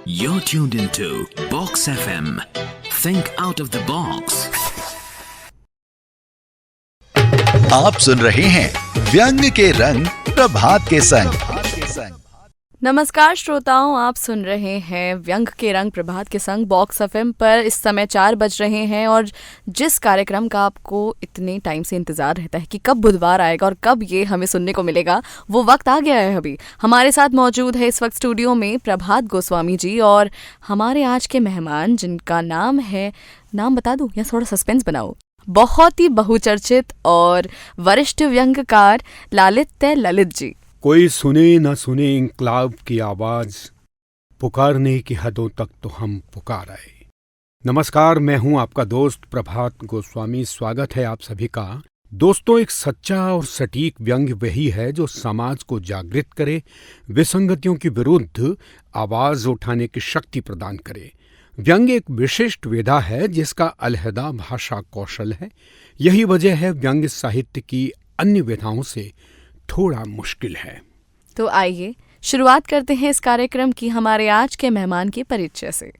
You're tuned into Box FM. Think out of the box. आप सुन रहे हैं व्यंग के रंग प्रभात के संग। नमस्कार श्रोताओं, आप सुन रहे हैं व्यंग के रंग प्रभात के संग बॉक्स एफएम पर। इस समय 4 बज रहे हैं और जिस कार्यक्रम का आपको इतने टाइम से इंतज़ार रहता है कि कब बुधवार आएगा और कब ये हमें सुनने को मिलेगा, वो वक्त आ गया है। अभी हमारे साथ मौजूद है इस वक्त स्टूडियो में प्रभात गोस्वामी जी और हमारे आज के मेहमान, जिनका नाम है, नाम बता दूं या थोड़ा सस्पेंस बनाओ, बहुत ही बहुचर्चित और वरिष्ठ व्यंग्यकार लालित्य ललित जी। कोई सुने न सुने इंकलाब की आवाज, पुकारने की हदों तक तो हम पुकार आए। नमस्कार, मैं हूं आपका दोस्त प्रभात गोस्वामी। स्वागत है आप सभी का। दोस्तों, एक सच्चा और सटीक व्यंग्य वही है जो समाज को जागृत करे, विसंगतियों के विरुद्ध आवाज उठाने की शक्ति प्रदान करे। व्यंग्य एक विशिष्ट विधा है जिसका अलहदा भाषा कौशल है। यही वजह है व्यंग्य साहित्य की अन्य विधाओं से थोड़ा मुश्किल है। तो आइए शुरुआत करते हैं इस कार्यक्रम की हमारे आज के मेहमान के परिचय से।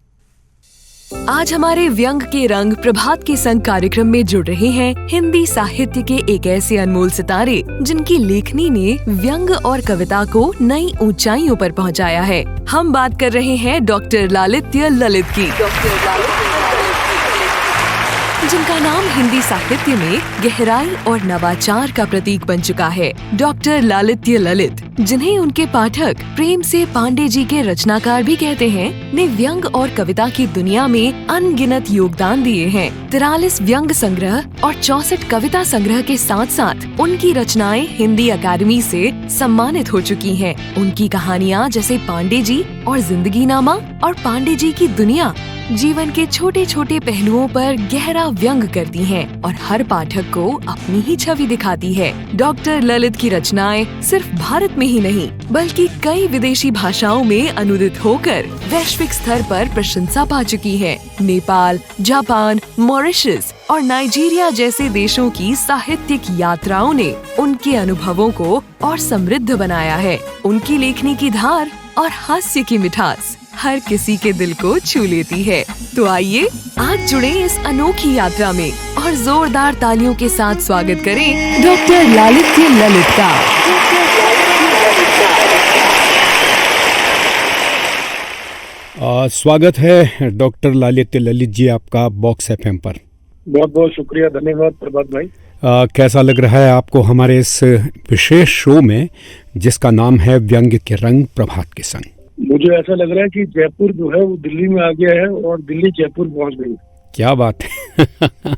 आज हमारे व्यंग के रंग प्रभात के संग कार्यक्रम में जुड़ रहे हैं हिंदी साहित्य के एक ऐसे अनमोल सितारे जिनकी लेखनी ने व्यंग और कविता को नई ऊंचाइयों पर पहुंचाया है। हम बात कर रहे हैं डॉक्टर लालित्य ललित की, जिनका नाम हिंदी साहित्य में गहराई और नवाचार का प्रतीक बन चुका है। डॉक्टर लालित्य ललित, जिन्हें उनके पाठक प्रेम से पांडे जी के रचनाकार भी कहते हैं, ने व्यंग और कविता की दुनिया में अनगिनत योगदान दिए हैं। 43 व्यंग संग्रह और 64 कविता संग्रह के साथ साथ उनकी रचनाएं हिंदी अकादमी से सम्मानित हो चुकी हैं। उनकी कहानियाँ जैसे पांडे जी और जिंदगी नामा और पांडे जी की दुनिया जीवन के छोटे छोटे पहलुओं पर गहरा व्यंग करती हैं और हर पाठक को अपनी ही छवि दिखाती है। डॉक्टर ललित की रचनाएं सिर्फ भारत में ही नहीं बल्कि कई विदेशी भाषाओं में अनुदित होकर वैश्विक स्तर पर प्रशंसा पा चुकी हैं। नेपाल, जापान, मॉरिशस और नाइजीरिया जैसे देशों की साहित्यिक यात्राओं ने उनके अनुभवों को और समृद्ध बनाया है। उनकी लेखनी की धार और हास्य की मिठास हर किसी के दिल को छू लेती है। तो आइए आज जुड़े इस अनोखी यात्रा में और जोरदार तालियों के साथ स्वागत करें डॉक्टर लालित्य ललित का। स्वागत है डॉक्टर लालित्य ललित जी आपका बॉक्स एफएम पर। बहुत बहुत शुक्रिया, धन्यवाद प्रभात भाई। कैसा लग रहा है आपको हमारे इस विशेष शो में जिसका नाम है व्यंग्य के रंग प्रभात के संग? मुझे ऐसा लग रहा है कि जयपुर जो है वो दिल्ली में आ गया है और दिल्ली जयपुर पहुंच गई। क्या बात है।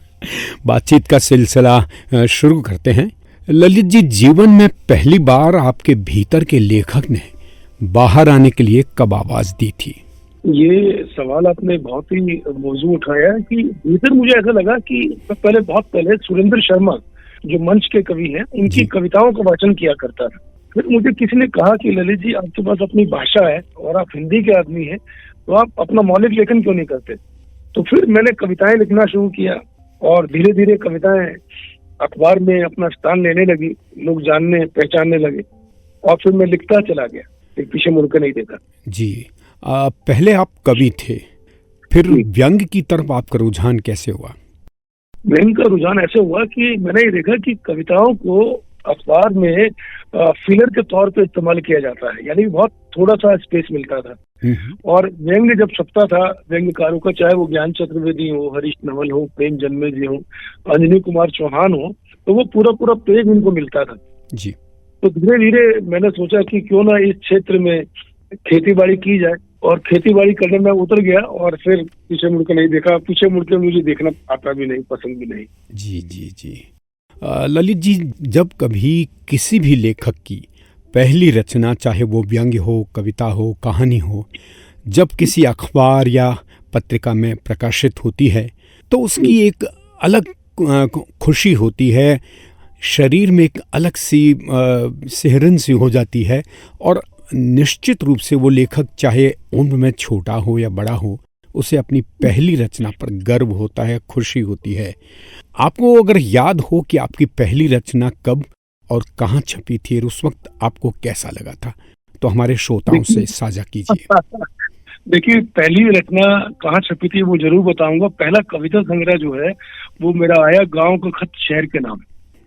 बातचीत का सिलसिला शुरू करते हैं। ललित जी, जीवन में पहली बार आपके भीतर के लेखक ने बाहर आने के लिए कब आवाज दी थी? ये सवाल आपने बहुत ही मौजू उठाया है कि भीतर मुझे ऐसा लगा कि बहुत पहले सुरेंद्र शर्मा जो मंच के कवि हैं, उनकी कविताओं का वाचन किया करता था। फिर मुझे किसी ने कहा कि ललित जी, आपके पास अपनी भाषा है और आप हिंदी के आदमी हैं, तो आप अपना मौलिक लेखन क्यों नहीं करते? तो फिर मैंने कविताएं लिखना शुरू किया और धीरे धीरे कविताएं अखबार में अपना स्थान लेने लगी, लोग जानने पहचानने लगे और फिर मैं लिखता चला गया, फिर पीछे मुड़कर नहीं देखा। जी, पहले आप कवि थे, फिर व्यंग की तरफ आपका रुझान कैसे हुआ? व्यंग का रुझान ऐसे हुआ कि मैंने ये देखा कि कविताओं को अखबार में फिलर के तौर पे इस्तेमाल किया जाता है, यानी बहुत थोड़ा सा स्पेस मिलता था। और व्यंग्य जब छपता था व्यंग्यकारों का, चाहे वो ज्ञान चतुर्वेदी हो, हरीश नवल हो, प्रेम जन्मे जी हो, अंजनी कुमार चौहान हो, तो वो पूरा पेज उनको मिलता था जी। तो धीरे धीरे मैंने सोचा कि क्यों ना इस क्षेत्र में खेती बाड़ी की जाए और खेती बाड़ी करने में उतर गया और फिर पीछे मुड़कर नहीं देखा। पीछे मुड़कर मुझे देखना आता भी नहीं, पसंद भी नहीं। जी जी जी। ललित जी, जब कभी किसी भी लेखक की पहली रचना, चाहे वो व्यंग्य हो, कविता हो, कहानी हो, जब किसी अखबार या पत्रिका में प्रकाशित होती है तो उसकी एक अलग खुशी होती है, शरीर में एक अलग सी सिहरन सी हो जाती है और निश्चित रूप से वो लेखक चाहे उम्र में छोटा हो या बड़ा हो, उसे अपनी पहली रचना पर गर्व होता है, खुशी होती है। आपको अगर याद हो कि आपकी पहली रचना कब और कहाँ छपी थी और उस वक्त आपको कैसा लगा था, तो हमारे श्रोताओं से साझा कीजिए। देखिए, पहली रचना कहाँ छपी थी वो जरूर बताऊंगा। पहला कविता संग्रह जो है वो मेरा आया गांव का खत शहर के नाम।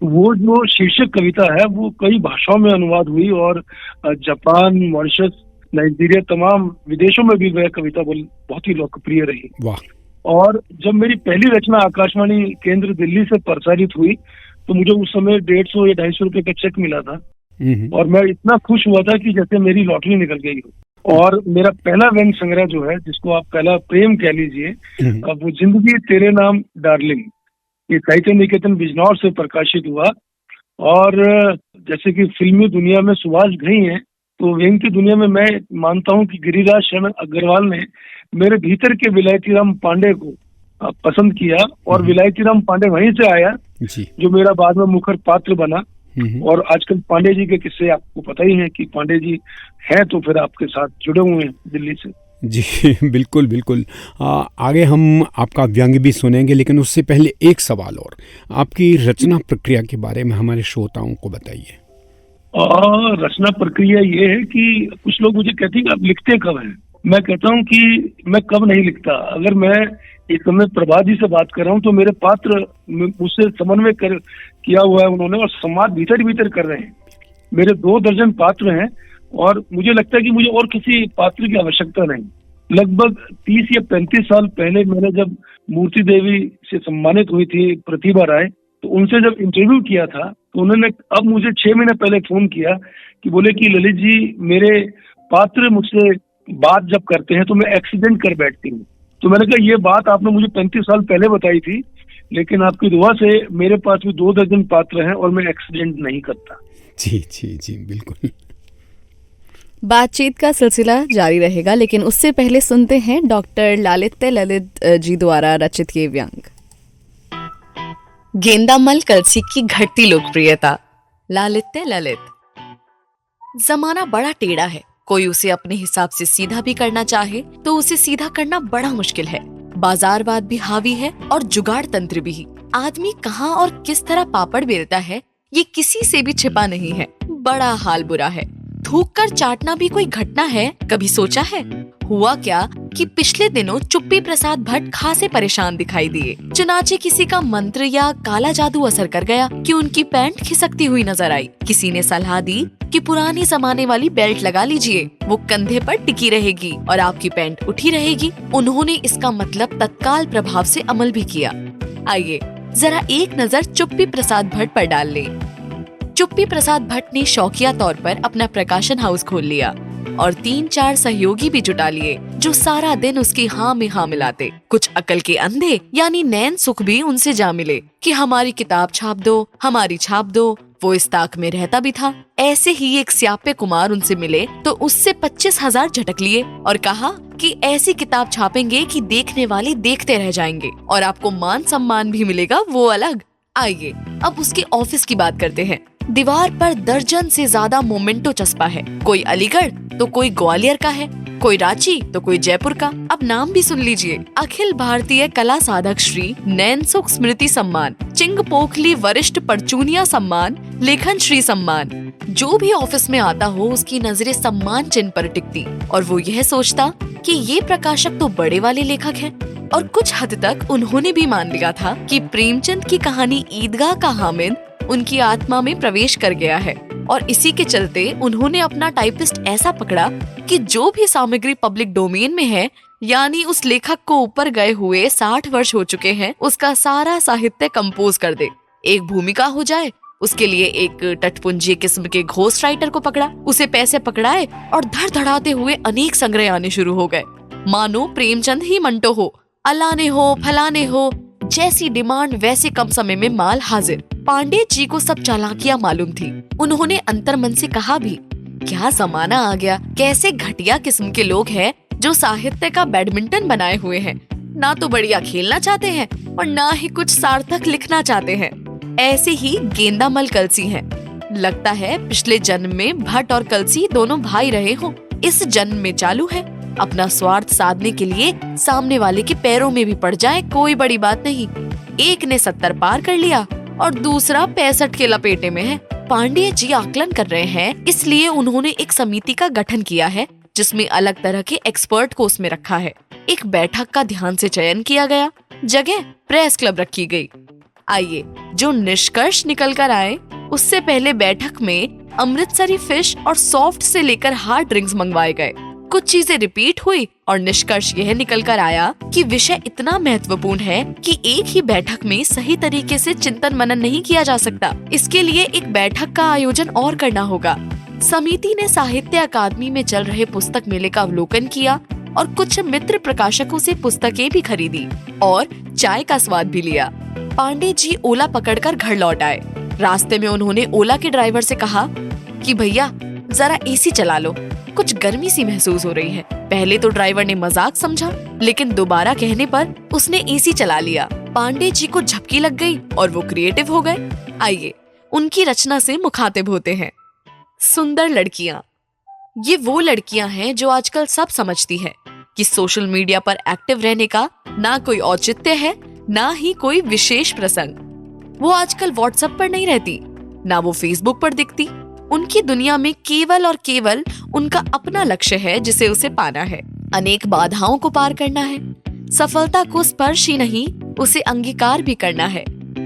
वो जो शीर्षक कविता है वो कई भाषाओं में अनुवाद हुई और जापान, मॉरिशस, नाइजीरिया, तमाम विदेशों में भी वह कविता बहुत ही लोकप्रिय रही। वाह। और जब मेरी पहली रचना आकाशवाणी केंद्र दिल्ली से प्रसारित हुई तो मुझे उस समय 150 या 250 रुपए का चेक मिला था और मैं इतना खुश हुआ था कि जैसे मेरी लॉटरी निकल गई हो। और मेरा पहला व्यंग संग्रह जो है, जिसको आप पहला प्रेम कह लीजिए, वो जिंदगी तेरे नाम डार्लिंग, ये साहित्य निकेतन बिजनौर से प्रकाशित हुआ। और जैसे कि फिल्मी दुनिया में सुभाष घई हैं, तो व्यंग की दुनिया में मैं मानता हूं कि गिरिराज शरण अग्रवाल ने मेरे भीतर के विलायती राम पांडे को पसंद किया और विलायती राम पांडे वहीं से आया जी। जो मेरा बाद में मुखर पात्र बना। और आजकल पांडे जी के किस्से आपको पता ही है कि पांडे जी हैं तो फिर आपके साथ जुड़े हुए हैं दिल्ली से। जी बिल्कुल बिल्कुल। आगे हम आपका व्यंग भी सुनेंगे, लेकिन उससे पहले एक सवाल और, आपकी रचना प्रक्रिया के बारे में हमारे श्रोताओं को बताइए। रचना प्रक्रिया ये है कि कुछ लोग मुझे कहते हैं कि आप लिखते कब हैं। मैं कहता हूँ कि मैं कब नहीं लिखता। अगर मैं इस समय प्रभा जी से बात कर रहा हूँ तो मेरे पात्र मुझसे समन्वय किया हुआ है उन्होंने, और संवाद भीतर कर रहे हैं। मेरे 2 दर्जन पात्र हैं और मुझे लगता है कि मुझे और किसी पात्र की आवश्यकता नहीं। लगभग 30 या 35 साल पहले मैंने जब मूर्ति देवी से सम्मानित हुई थी प्रतिभा राय, तो उनसे जब इंटरव्यू किया था तो उन्होंने अब मुझे 6 महीने पहले फोन किया कि बोले कि ललित जी, मेरे पात्र मुझसे बात जब करते हैं तो मैं एक्सीडेंट कर बैठती हूँ। तो मैंने कहा ये बात आपने मुझे 35 साल पहले बताई थी, लेकिन आपकी दुआ से मेरे पास भी 2 दर्जन पात्र हैं और मैं एक्सीडेंट नहीं करता। जी जी जी बिल्कुल। बातचीत का सिलसिला जारी रहेगा, लेकिन उससे पहले सुनते हैं डॉक्टर लालित्य ललित जी द्वारा रचित ये व्यंग। गेंदामल कलसी की घटती लोकप्रियता। लालित्य ललित। जमाना बड़ा टेढ़ा है, कोई उसे अपने हिसाब से सीधा भी करना चाहे तो उसे सीधा करना बड़ा मुश्किल है। बाजारवाद भी हावी है और जुगाड़ तंत्र भी। आदमी कहाँ और किस तरह पापड़ बेलता है ये किसी से भी छिपा नहीं है। बड़ा हाल बुरा है। थूक कर चाटना भी कोई घटना है, कभी सोचा है? हुआ क्या कि पिछले दिनों चुप्पी प्रसाद भट्ट खासे परेशान दिखाई दिए। चुनाचे किसी का मंत्र या काला जादू असर कर गया कि उनकी पैंट खिसकती हुई नजर आई। किसी ने सलाह दी कि पुरानी जमाने वाली बेल्ट लगा लीजिए, वो कंधे पर टिकी रहेगी और आपकी पैंट उठी रहेगी। उन्होंने इसका मतलब तत्काल प्रभाव से अमल भी किया। आइए जरा एक नजर चुप्पी प्रसाद भट्ट पर डाल ले। चुप्पी प्रसाद भट्ट ने शौकिया तौर पर अपना प्रकाशन हाउस खोल लिया और 3-4 सहयोगी भी जुटा लिए जो सारा दिन उसकी हाँ में हाँ मिलाते। कुछ अकल के अंधे यानी नैन सुख भी उनसे जा मिले कि हमारी किताब छाप दो, हमारी छाप दो। वो इस ताक में रहता भी था। ऐसे ही एक स्यापे कुमार उनसे मिले तो उससे 25,000 झटक लिए और कहा कि ऐसी किताब छापेंगे कि देखने वाले देखते रह जाएंगे और आपको मान सम्मान भी मिलेगा, वो अलग। आइए अब उसके ऑफिस की बात करते हैं। दीवार पर दर्जन से ज्यादा मोमेंटो चस्पा है। कोई अलीगढ़ तो कोई ग्वालियर का है, कोई रांची तो कोई जयपुर का। अब नाम भी सुन लीजिए। अखिल भारतीय कला साधक श्री नैनसुख स्मृति सम्मान, चिंग पोखली वरिष्ठ परचूनिया सम्मान, लेखन श्री सम्मान। जो भी ऑफिस में आता हो उसकी नजरें सम्मान चिन्ह पर टिकती और वो यह सोचता कि ये प्रकाशक तो बड़े वाले लेखक हैं। और कुछ हद तक उन्होंने भी मान लिया था कि प्रेमचंद की कहानी ईदगाह का हामिद उनकी आत्मा में प्रवेश कर गया है और इसी के चलते उन्होंने अपना टाइपिस्ट ऐसा पकड़ा कि जो भी सामग्री पब्लिक डोमेन में है, यानी उस लेखक को ऊपर गए हुए 60 वर्ष हो चुके हैं, उसका सारा साहित्य कंपोज कर दे। एक भूमिका हो जाए, उसके लिए एक टटपुंजी किस्म के घोस्ट राइटर को पकड़ा, उसे पैसे पकड़ाए और धड़धड़ाते हुए अनेक संग्रह आने शुरू हो गए। मानो प्रेमचंद ही मंटो हो, अलाने हो फलाने हो, जैसी डिमांड वैसे कम समय में माल हाजिर। पांडे जी को सब चालाकियां मालूम थी। उन्होंने अंतर्मन से कहा भी, क्या जमाना आ गया, कैसे घटिया किस्म के लोग हैं जो साहित्य का बैडमिंटन बनाए हुए हैं। ना तो बढ़िया खेलना चाहते हैं और ना ही कुछ सार्थक लिखना चाहते हैं। ऐसे ही गेंदामल कलसी हैं। लगता है पिछले जन्म में भट्ट और कलसी दोनों भाई रहे हों। इस जन्म में चालू है। अपना स्वार्थ साधने के लिए सामने वाले के पैरों में भी पड़ जाए कोई बड़ी बात नहीं। एक ने 70 पार कर लिया और दूसरा 65 के लपेटे में है। पांडे जी आकलन कर रहे हैं, इसलिए उन्होंने एक समिति का गठन किया है जिसमें अलग तरह के एक्सपर्ट को उसमें रखा है। एक बैठक का ध्यान से चयन किया गया, जगह प्रेस क्लब रखी गई। आइए जो निष्कर्ष निकल कर आए, उससे पहले बैठक में अमृतसरी फिश और सॉफ्ट से लेकर हार्ड ड्रिंक्स मंगवाए गए। कुछ चीजें रिपीट हुई और निष्कर्ष यह निकल कर आया कि विषय इतना महत्वपूर्ण है कि एक ही बैठक में सही तरीके से चिंतन मनन नहीं किया जा सकता। इसके लिए एक बैठक का आयोजन और करना होगा। समिति ने साहित्य अकादमी में चल रहे पुस्तक मेले का अवलोकन किया और कुछ मित्र प्रकाशकों से पुस्तकें भी खरीदी और चाय का स्वाद भी लिया। पांडे जी ओला पकड़कर घर लौट आए। रास्ते में उन्होंने ओला के ड्राइवर से कहा कि भैया जरा एसी चला लो, कुछ गर्मी सी महसूस हो रही है। पहले तो ड्राइवर ने मजाक समझा, लेकिन दोबारा कहने पर उसने एसी चला लिया। पांडे जी को झपकी लग गई और वो क्रिएटिव हो गए। आइए उनकी रचना से मुखातिब होते हैं। सुंदर लड़कियां। ये वो लड़कियां हैं जो आजकल सब समझती है कि सोशल मीडिया पर एक्टिव रहने का ना कोई औचित्य है, ना ही कोई विशेष प्रसंग। वो आजकल व्हाट्सएप पर नहीं रहती, ना वो फेसबुक पर दिखती। उनकी दुनिया में केवल और केवल उनका अपना लक्ष्य है, जिसे उसे पाना है। अनेक बाधाओं को पार करना है। सफलता को स्पर्श ही नहीं, उसे अंगीकार भी करना है।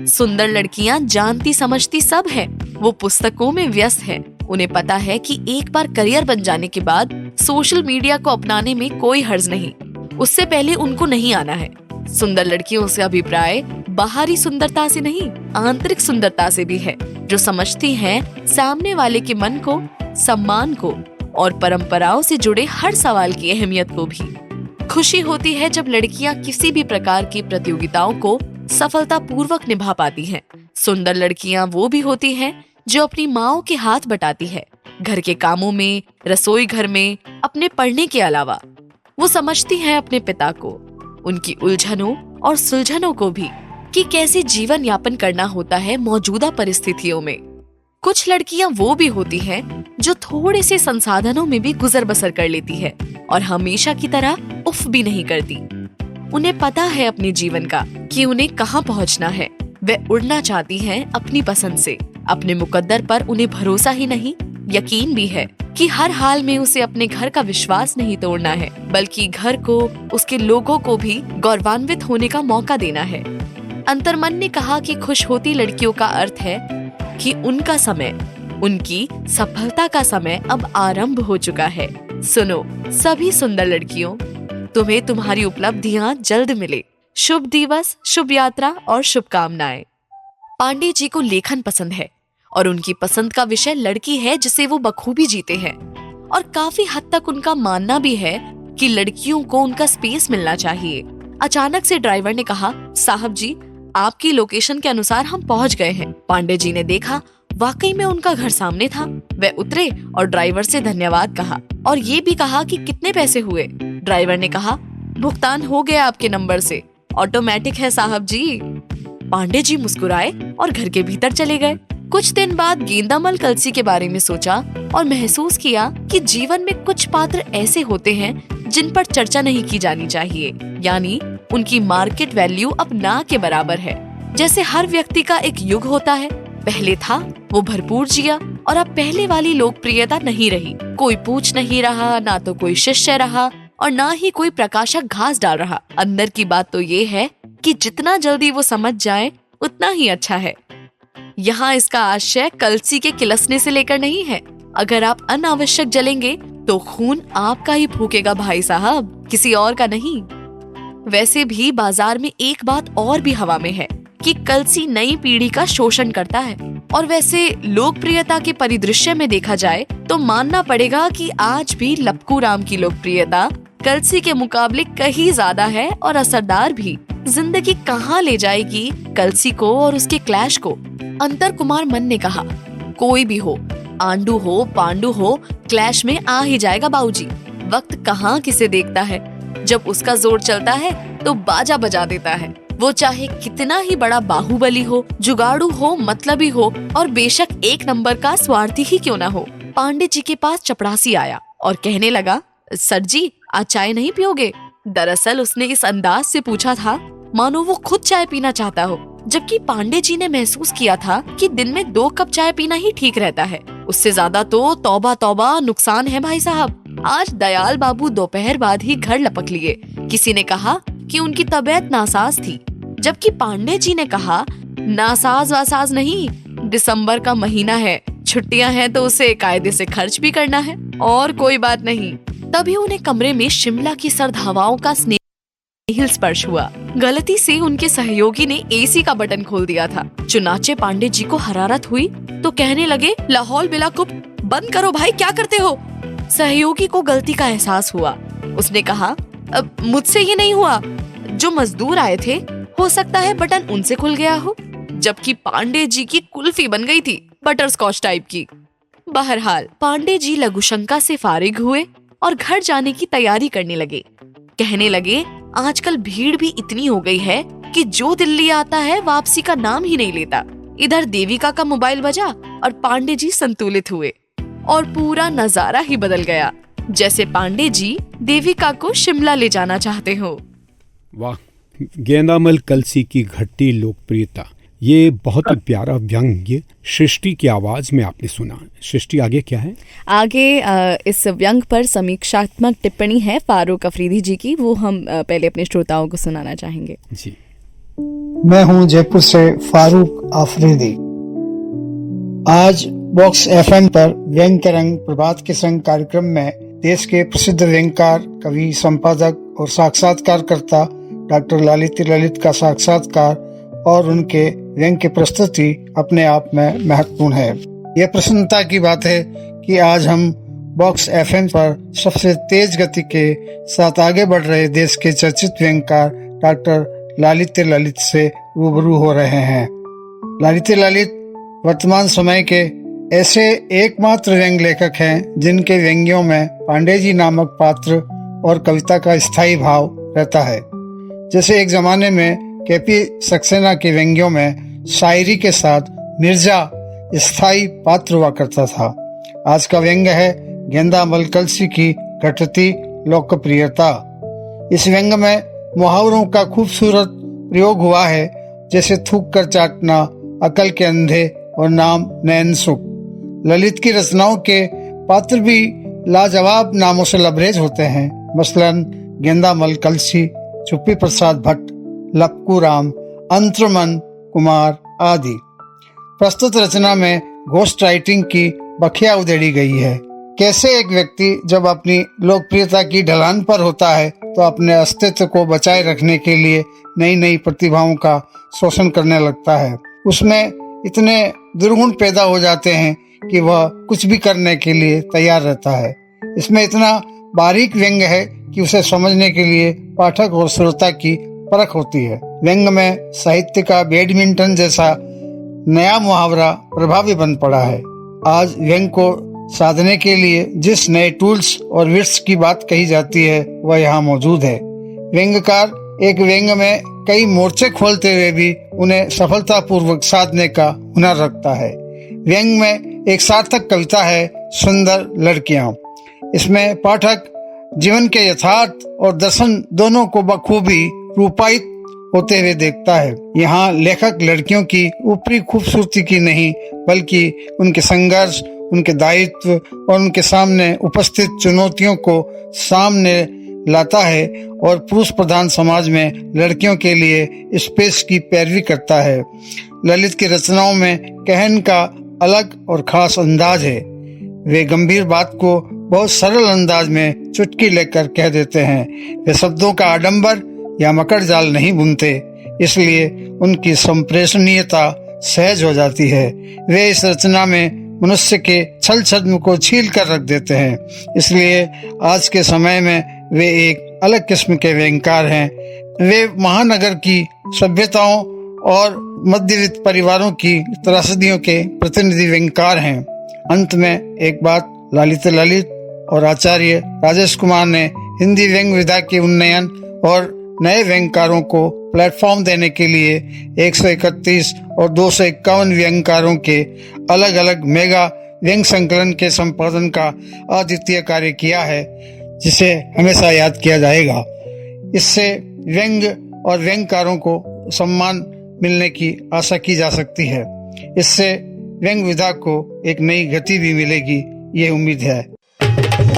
सुंदर लड़कियां जानती समझती सब है। वो पुस्तकों में व्यस्त है। उन्हें पता है कि एक बार करियर बन जाने के बाद सोशल मीडिया को अपनाने में कोई हर्ज नहीं, उससे पहले उनको नहीं आना है। सुंदर लड़कियों से अभिप्राय बाहरी सुंदरता से नहीं, आंतरिक सुंदरता से भी है, जो समझती हैं सामने वाले के मन को, सम्मान को और परंपराओं से जुड़े हर सवाल की अहमियत को भी। खुशी होती है जब लड़कियां किसी भी प्रकार की प्रतियोगिताओं को सफलतापूर्वक निभा पाती हैं। सुंदर लड़कियां वो भी होती हैं जो अपनी माँओं के हाथ बटाती है, घर के कामों में, रसोई घर में, अपने पढ़ने के अलावा। वो समझती हैं अपने पिता को, उनकी उलझनों और सुलझनों को भी, कि कैसे जीवन यापन करना होता है मौजूदा परिस्थितियों में। कुछ लड़कियां वो भी होती हैं जो थोड़े से संसाधनों में भी गुजर बसर कर लेती है और हमेशा की तरह उफ भी नहीं करती। उन्हें पता है अपने जीवन का कि उन्हें कहाँ पहुँचना है। वे उड़ना चाहती हैं अपनी पसंद से। अपने मुकद्दर पर उन्हें भरोसा ही नहीं, यकीन भी है कि हर हाल में उसे अपने घर का विश्वास नहीं तोड़ना है, बल्कि घर को, उसके लोगों को भी गौरवान्वित होने का मौका देना है। अंतर्मन ने कहा कि खुश होती लड़कियों का अर्थ है कि उनका समय, उनकी सफलता का समय अब आरंभ हो चुका है। सुनो सभी सुंदर लड़कियों, तुम्हें तुम्हारी उपलब्धियां जल्द मिले। शुभ दिवस, शुभ यात्रा और शुभकामनाएं। पांडे जी को लेखन पसंद है और उनकी पसंद का विषय लड़की है जिसे वो बखूबी जीते हैं, और काफी हद तक उनका मानना भी है कि लड़कियों को उनका स्पेस मिलना चाहिए। अचानक से ड्राइवर ने कहा, साहब जी आपकी लोकेशन के अनुसार हम पहुंच गए हैं। पांडे जी ने देखा, वाकई में उनका घर सामने था। वे उतरे और ड्राइवर से धन्यवाद कहा और ये भी कहा कि कितने पैसे हुए। ड्राइवर ने कहा, भुगतान हो गया आपके नंबर से, ऑटोमेटिक है साहब जी। पांडे जी मुस्कुराए और घर के भीतर चले गए। कुछ दिन बाद गेंदामल कलसी के बारे में सोचा और महसूस किया कि जीवन में कुछ पात्र ऐसे होते हैं जिन पर चर्चा नहीं की जानी चाहिए, यानी उनकी मार्केट वैल्यू अब ना के बराबर है। जैसे हर व्यक्ति का एक युग होता है, पहले था वो भरपूर जिया और अब पहले वाली लोकप्रियता नहीं रही। कोई पूछ नहीं रहा, ना तो कोई शिष्य रहा और ना ही कोई प्रकाशक घास डाल रहा। अंदर की बात तो ये है कि जितना जल्दी वो समझ जाए उतना ही अच्छा है। यहाँ इसका आशय कलसी के किलसने से लेकर नहीं है। अगर आप अनावश्यक जलेंगे तो खून आपका ही फूकेगा भाई साहब, किसी और का नहीं। वैसे भी बाजार में एक बात और भी हवा में है कि कलसी नई पीढ़ी का शोषण करता है, और वैसे लोकप्रियता के परिदृश्य में देखा जाए तो मानना पड़ेगा कि आज भी लपकू राम की लोकप्रियता कलसी के मुकाबले कहीं ज्यादा है और असरदार भी। जिंदगी कहाँ ले जाएगी कलसी को और उसके क्लैश को। अंतर कुमार मन ने कहा, कोई भी हो, आंडू हो पांडु हो, क्लैश में आ ही जाएगा बाबूजी। वक्त कहाँ किसे देखता है, जब उसका जोर चलता है तो बाजा बजा देता है। वो चाहे कितना ही बड़ा बाहुबली हो, जुगाड़ू हो, मतलबी हो और बेशक एक नंबर का स्वार्थी ही क्यों ना हो। पांडे जी के पास चपरासी आया और कहने लगा, सर जी आज चाय नहीं पियोगे? दरअसल उसने इस अंदाज से पूछा था मानो वो खुद चाय पीना चाहता हो, जबकि पांडे जी ने महसूस किया था कि दिन में 2 कप चाय पीना ही ठीक रहता है। उससे ज्यादा तो तौबा तौबा नुकसान है भाई साहब। आज दयाल बाबू दोपहर बाद ही घर लपक लिए। किसी ने कहा कि उनकी तबीयत नासाज थी, जबकि पांडे जी ने कहा नासाज वासाज नहीं, दिसंबर का महीना है, छुट्टियां हैं तो उसे कायदे से खर्च भी करना है, और कोई बात नहीं। तभी उन्हें कमरे में शिमला की सर्द हवाओं का स्नेहिल स्पर्श हुआ। गलती से उनके सहयोगी ने एसी का बटन खोल दिया था। चुनाचे पांडे जी को हरारत हुई तो कहने लगे, लाहौल बिला कुप, बंद करो भाई, क्या करते हो। सहयोगी को गलती का एहसास हुआ। उसने कहा, अब मुझसे ये नहीं हुआ, जो मजदूर आए थे, हो सकता है बटन उनसे खुल गया हो। जबकि पांडे जी की कुल्फी बन गई थी, बटर स्कॉच टाइप की। बहरहाल पांडे जी लघुशंका से फारिग हुए और घर जाने की तैयारी करने लगे। कहने लगे, आजकल भीड़ भी इतनी हो गई है कि जो दिल्ली आता है वापसी का नाम ही नहीं लेता। इधर देविका का मोबाइल बजा और पांडे जी संतुलित हुए और पूरा नजारा ही बदल गया, जैसे पांडे जी देविका को शिमला ले जाना चाहते हो। वाह, गेंदामल कलसी की घटती लोकप्रियता, ये बहुत ही प्यारा व्यंग्य सृष्टि की आवाज में आपने सुना। सृष्टि, आगे क्या है? आगे इस व्यंग पर समीक्षात्मक टिप्पणी है फारूक अफरीदी जी की, वो हम पहले अपने श्रोताओं को सुनाना चाहेंगे। जी, मैं हूं जयपुर से फारूक अफरीदी। आज बॉक्स एफएम पर व्यंग के रंग प्रभात के संग कार्यक्रम में देश के प्रसिद्ध व्यंगकार, कवि, संपादक और साक्षात्कारकर्ता डॉक्टर लालित्य ललित का साक्षात्कार और उनके व्यंग की प्रस्तुति अपने आप में महत्वपूर्ण है। यह प्रसन्नता की बात है कि आज हम बॉक्स एफएम पर सबसे तेज गति के साथ आगे बढ़ रहे देश के चर्चित व्यंगकार डॉक्टर लालित्य ललित से रूबरू हो रहे हैं। लालित्य ललित वर्तमान समय के ऐसे एकमात्र व्यंग लेखक हैं जिनके व्यंग्यों में पांडे जी नामक पात्र और कविता का स्थायी भाव रहता है। जैसे एक जमाने में केपी सक्सेना के व्यंग्यों में शायरी के साथ मिर्जा स्थायी पात्र हुआ करता था। आज का व्यंग है गेंदामल कलसी की घटती लोकप्रियता। इस व्यंग में मुहावरों का खूबसूरत प्रयोग हुआ है, जैसे थूक कर चाटना, अकल के अंधे और नाम नैन सुख। ललित की रचनाओं के पात्र भी लाजवाब नामों से लबरेज होते हैं, मसलन गेंदामल कलसी, चुप्पी प्रसाद भट्ट, लपकू राम, अंतरमन कुमार आदि। प्रस्तुत रचना में घोस्ट राइटिंग की बखिया उधेड़ी गई है। कैसे एक व्यक्ति जब अपनी लोकप्रियता की ढलान पर होता है तो अपने अस्तित्व को बचाए रखने के लिए नई नई प्रतिभाओं का शोषण करने लगता है। उसमें इतने दुर्गुण पैदा हो जाते हैं कि वह कुछ भी करने के लिए तैयार रहता है। इसमें इतना बारीक व्यंग है कि उसे समझने के लिए पाठक और श्रोता की परख होती है। व्यंग में साहित्य का बैडमिंटन जैसा नया मुहावरा प्रभावी बन पड़ा है। आज व्यंग को साधने के लिए जिस नए टूल्स और विट्स की बात कही जाती है वह यहाँ मौजूद है। व्यंगकार एक व्यंग में कई मोर्चे खोलते हुए भी उन्हें सफलतापूर्वक साधने का हुनर रखता है। व्यंग में एक सार्थक कविता है सुंदर लड़कियां। इसमें पाठक जीवन के यथार्थ और दर्शन दोनों को बखूबी रूपायित होते हुए देखता है। यहाँ लेखक लड़कियों की ऊपरी खूबसूरती की नहीं बल्कि उनके संघर्ष, उनके दायित्व और उनके सामने उपस्थित चुनौतियों को सामने लाता है और पुरुष प्रधान समाज में लड़कियों के लिए स्पेस की पैरवी करता है। ललित की रचनाओं में कहन का अलग और खास अंदाज है। वे गंभीर बात को बहुत सरल अंदाज में चुटकी लेकर कह देते हैं। वे शब्दों का आडंबर या मकड़ जाल नहीं बुनते, इसलिए उनकी संप्रेषणीयता सहज हो जाती है। वे इस रचना में मनुष्य के छल छद्म को छील कर रख देते हैं, इसलिए आज के समय में वे एक अलग किस्म के व्यंगकार हैं। वे महानगर की सभ्यताओं और मध्यवित्त परिवारों की त्रासदियों के प्रतिनिधि व्यंगकार हैं। अंत में एक बात, लालित्य ललित और आचार्य राजेश कुमार ने हिंदी व्यंग विधा के उन्नयन और नए व्यंगकारों को प्लेटफॉर्म देने के लिए 131 और 251 व्यंगकारों के अलग अलग मेगा व्यंग संकलन के संपादन का अद्वितीय कार्य किया है, जिसे हमेशा याद किया जाएगा। इससे व्यंग और व्यंगकारों को सम्मान मिलने की आशा की जा सकती है। इससे व्यंग विधा को एक नई गति भी मिलेगी, ये उम्मीद है।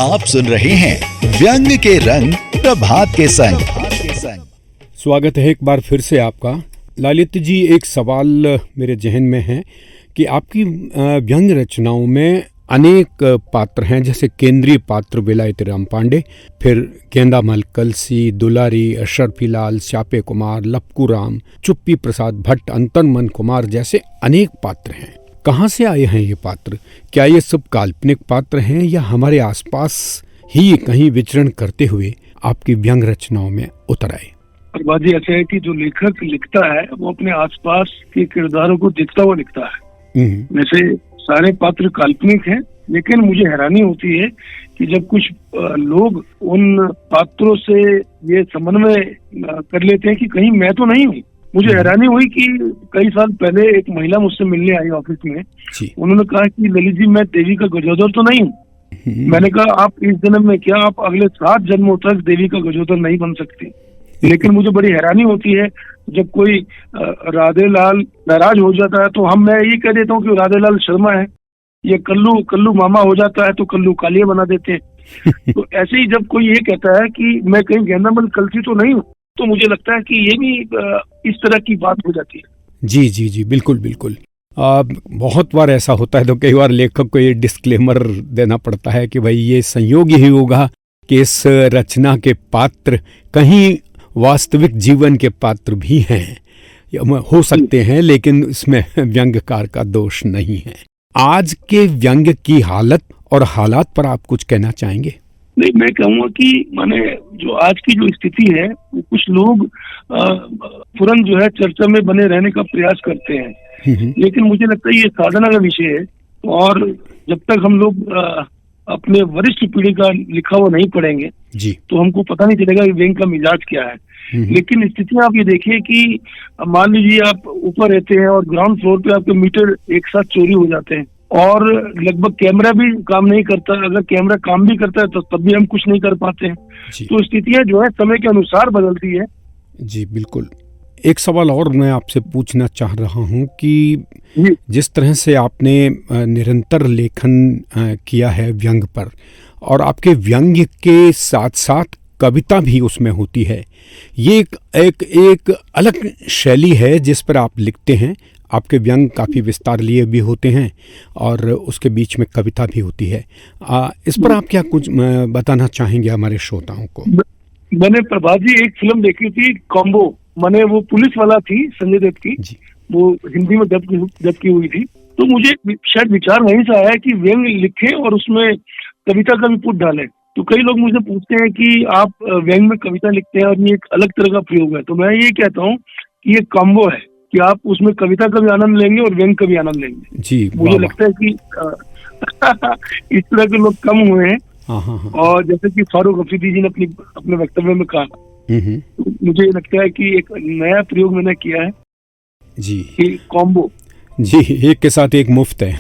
आप सुन रहे हैं व्यंग के रंग प्रभात के संग। स्वागत है एक बार फिर से आपका। ललित जी, एक सवाल मेरे जहन में है कि आपकी व्यंग रचनाओं में अनेक पात्र हैं, जैसे केंद्रीय पात्र विलायती राम पांडे, फिर गेंदामल कलसी, दुलारी, अशरफी लाल, श्यापे कुमार, लपकू राम, चुप्पी प्रसाद भट्ट, अंतर्मन कुमार जैसे अनेक पात्र हैं। कहाँ से आए हैं ये पात्र? क्या ये सब काल्पनिक पात्र हैं या हमारे आसपास ही कहीं विचरण करते हुए आपकी व्यंग रचनाओं में उतर आए? बात ये ऐसा है कि जो लेखक लिखता है वो अपने आसपास के किरदारों को देखता हुआ लिखता है। वैसे सारे पात्र काल्पनिक हैं, लेकिन मुझे हैरानी होती है कि जब कुछ लोग उन पात्रों से ये समन्वय कर लेते हैं कि कहीं मैं तो नहीं हूँ। मुझे हैरानी हुई कि कई साल पहले एक महिला मुझसे मिलने आई ऑफिस में। उन्होंने कहा कि ललित जी, मैं देवी का गजोदर तो नहीं हूँ। मैंने कहा आप इस जन्म में क्या, आप अगले 7 जन्मों तक देवी का गजोदर नहीं बन सकती। लेकिन मुझे बड़ी हैरानी होती है जब कोई राधे लाल नाराज हो जाता है तो मैं ये कह देता हूँ कि राधे लाल शर्मा है, ये कल्लू मामा हो जाता है तो कल्लू कालिया बना देते हैं। तो ऐसे ही जब कोई ये कहता है कि मैं कहीं गेंदामल कलसी तो नहीं हूँ, तो मुझे लगता है कि ये भी इस तरह की बात हो जाती है। जी जी जी, बिल्कुल बिल्कुल। बहुत बार ऐसा होता है तो कई बार लेखक को ये डिस्क्लेमर देना पड़ता है कि भाई ये संयोग ही होगा कि इस रचना के पात्र कहीं वास्तविक जीवन के पात्र भी हैं, हो सकते हैं, लेकिन इसमें व्यंग्यकार का दोष नहीं है। आज के व्यंग्य की हालत और हालात पर आप कुछ कहना चाहेंगे? नहीं, मैं कहूँगा कि माने जो आज की जो स्थिति है, कुछ लोग तुरंत जो है चर्चा में बने रहने का प्रयास करते हैं, लेकिन मुझे लगता है ये साधना का विषय है। और जब तक हम लोग अपने वरिष्ठ पीढ़ी का लिखा हुआ नहीं पढ़ेंगे तो हमको पता नहीं चलेगा कि व्यंग का मिजाज क्या है। लेकिन स्थिति आप ये देखिए कि मान लीजिए आप ऊपर रहते हैं और ग्राउंड फ्लोर पे आपके मीटर एक साथ चोरी हो जाते हैं और लगभग कैमरा भी काम नहीं करता। अगर कैमरा काम भी करता है तो तब भी हम कुछ नहीं कर पाते हैं। तो स्थितियां जो है समय के अनुसार बदलती है। जी बिल्कुल। एक सवाल और मैं आपसे पूछना चाह रहा हूं कि जिस तरह से आपने निरंतर लेखन किया है व्यंग पर, और आपके व्यंग के साथ साथ कविता भी उसमें होती है, ये एक अलग शैली है जिस पर आप लिखते हैं। आपके व्यंग काफ़ी विस्तार लिए भी होते हैं और उसके बीच में कविता भी होती है। इस पर आप क्या कुछ बताना चाहेंगे हमारे श्रोताओं को? मैंने प्रभात जी एक फिल्म देखी थी, कॉम्बो, मैंने वो पुलिस वाला थी संजय दत्त की, वो हिंदी में डब की हुई थी। तो मुझे शायद विचार वहीं से आया कि व्यंग लिखे और उसमें कविता का भी पुट डालें। तो कई लोग मुझे पूछते हैं कि आप व्यंग में कविता लिखते हैं और ये एक अलग तरह का प्रयोग है। तो मैं ये कहता हूँ कि ये कॉम्बो है कि आप उसमें कविता का भी आनंद लेंगे और व्यंग का भी आनंद लेंगे। जी, मुझे लगता है कि इस तरह के लोग कम हुए हैं। और जैसे कि फारूक अफरीदी जी ने अपने वक्तव्य में कहा, तो मुझे लगता है कि एक नया प्रयोग मैंने किया है जी, कॉम्बो। जी, एक के साथ एक मुफ्त है।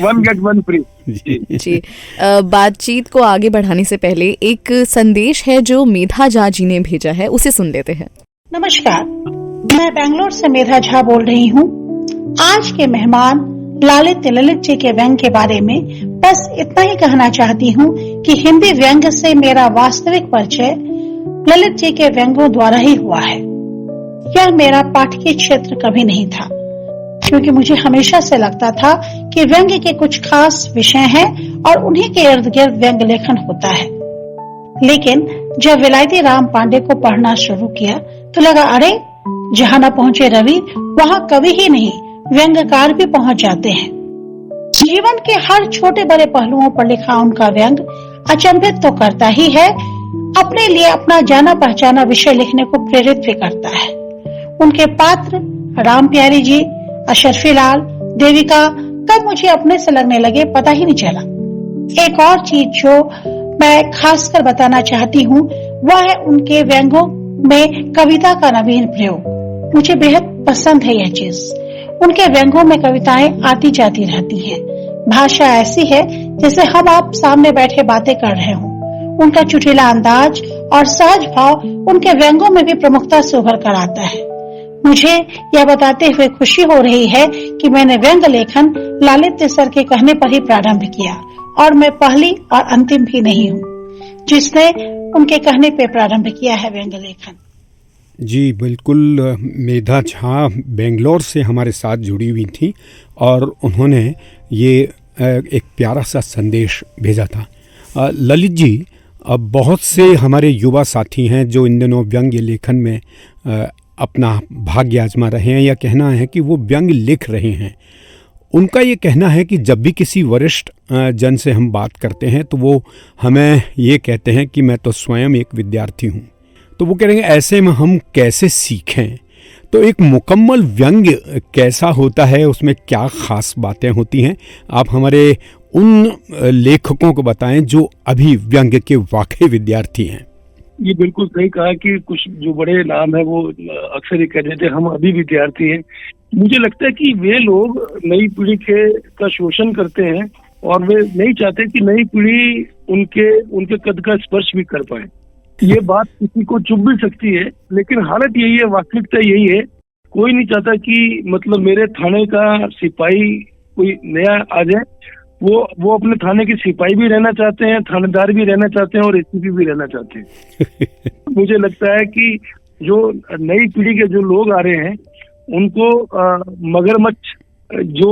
One get one free. जी, बातचीत को आगे बढ़ाने से पहले एक संदेश है जो मेधा झा जी ने भेजा है, उसे सुन लेते हैं। नमस्कार, मैं बेंगलोर से मेधा झा बोल रही हूँ। आज के मेहमान ललित जी के व्यंग के बारे में बस इतना ही कहना चाहती हूँ कि हिंदी व्यंग से मेरा वास्तविक परिचय ललित जी के व्यंगों द्वारा ही हुआ है। यह मेरा पाठकीय क्षेत्र कभी नहीं था, क्योंकि मुझे हमेशा से लगता था कि व्यंग के कुछ खास विषय हैं और उन्हीं के इर्द गिर्द व्यंग लेखन होता है। लेकिन जब विलायती राम पांडे को पढ़ना शुरू किया तो लगा, अरे जहाँ न पहुँचे रवि वहाँ कवि ही नहीं व्यंगकार भी पहुँच जाते हैं। जीवन के हर छोटे बड़े पहलुओं पर लिखा उनका व्यंग अचंभित तो करता ही है, अपने लिए अपना जाना पहचाना विषय लिखने को प्रेरित भी करता है। उनके पात्र राम प्यारी जी, अशरफी लाल, देविका कब मुझे अपने से लगने लगे पता ही नहीं चला। एक और चीज जो मैं खासकर बताना चाहती हूँ वह है उनके व्यंगों में कविता का नवीन प्रयोग। मुझे बेहद पसंद है यह चीज। उनके व्यंगों में कविताएं आती जाती रहती हैं। भाषा ऐसी है जैसे हम आप सामने बैठे बातें कर रहे हों। उनका चुटीला अंदाज और सहज भाव उनके व्यंगों में भी प्रमुखता से उभर कर आता है। मुझे यह बताते हुए खुशी हो रही है कि मैंने व्यंग लेखन ललित सर के कहने पर ही प्रारंभ किया और मैं पहली और अंतिम भी नहीं हूँ जिसने उनके कहने पे प्रारंभ किया है व्यंग्य लेखन। जी बिल्कुल, मेधा झा बेंगलोर से हमारे साथ जुड़ी हुई थी और उन्होंने ये एक प्यारा सा संदेश भेजा था। ललित जी, अब बहुत से हमारे युवा साथी हैं जो इन दिनों व्यंग्य लेखन में अपना भाग्य आजमा रहे हैं या कहना है कि वो व्यंग्य लिख रहे हैं। उनका ये कहना है कि जब भी किसी वरिष्ठ जन से हम बात करते हैं तो वो हमें ये कहते हैं कि मैं तो स्वयं एक विद्यार्थी हूँ। तो वो कह रहे हैं ऐसे में हम कैसे सीखें? तो एक मुकम्मल व्यंग्य कैसा होता है, उसमें क्या खास बातें होती हैं? आप हमारे उन लेखकों को बताएं जो अभी व्यंग्य के वाकई विद्यार्थी हैं। ये बिल्कुल सही कहा कि कुछ जो बड़े नाम है वो अक्सर ये कह देते हैं हम अभी विद्यार्थी हैं। मुझे लगता है कि वे लोग नई पीढ़ी का शोषण करते हैं और वे नहीं चाहते कि नई पीढ़ी उनके कद का स्पर्श भी कर पाए। ये बात किसी को चुभ भी सकती है, लेकिन हालत यही है, वास्तविकता यही है। कोई नहीं चाहता कि मतलब मेरे थाने का सिपाही कोई नया आ जाए। वो अपने थाने के सिपाही भी रहना चाहते हैं, थानेदार भी रहना चाहते हैं और एसीपी भी रहना चाहते हैं। मुझे लगता है कि जो नई पीढ़ी के जो लोग आ रहे हैं उनको मगरमच्छ जो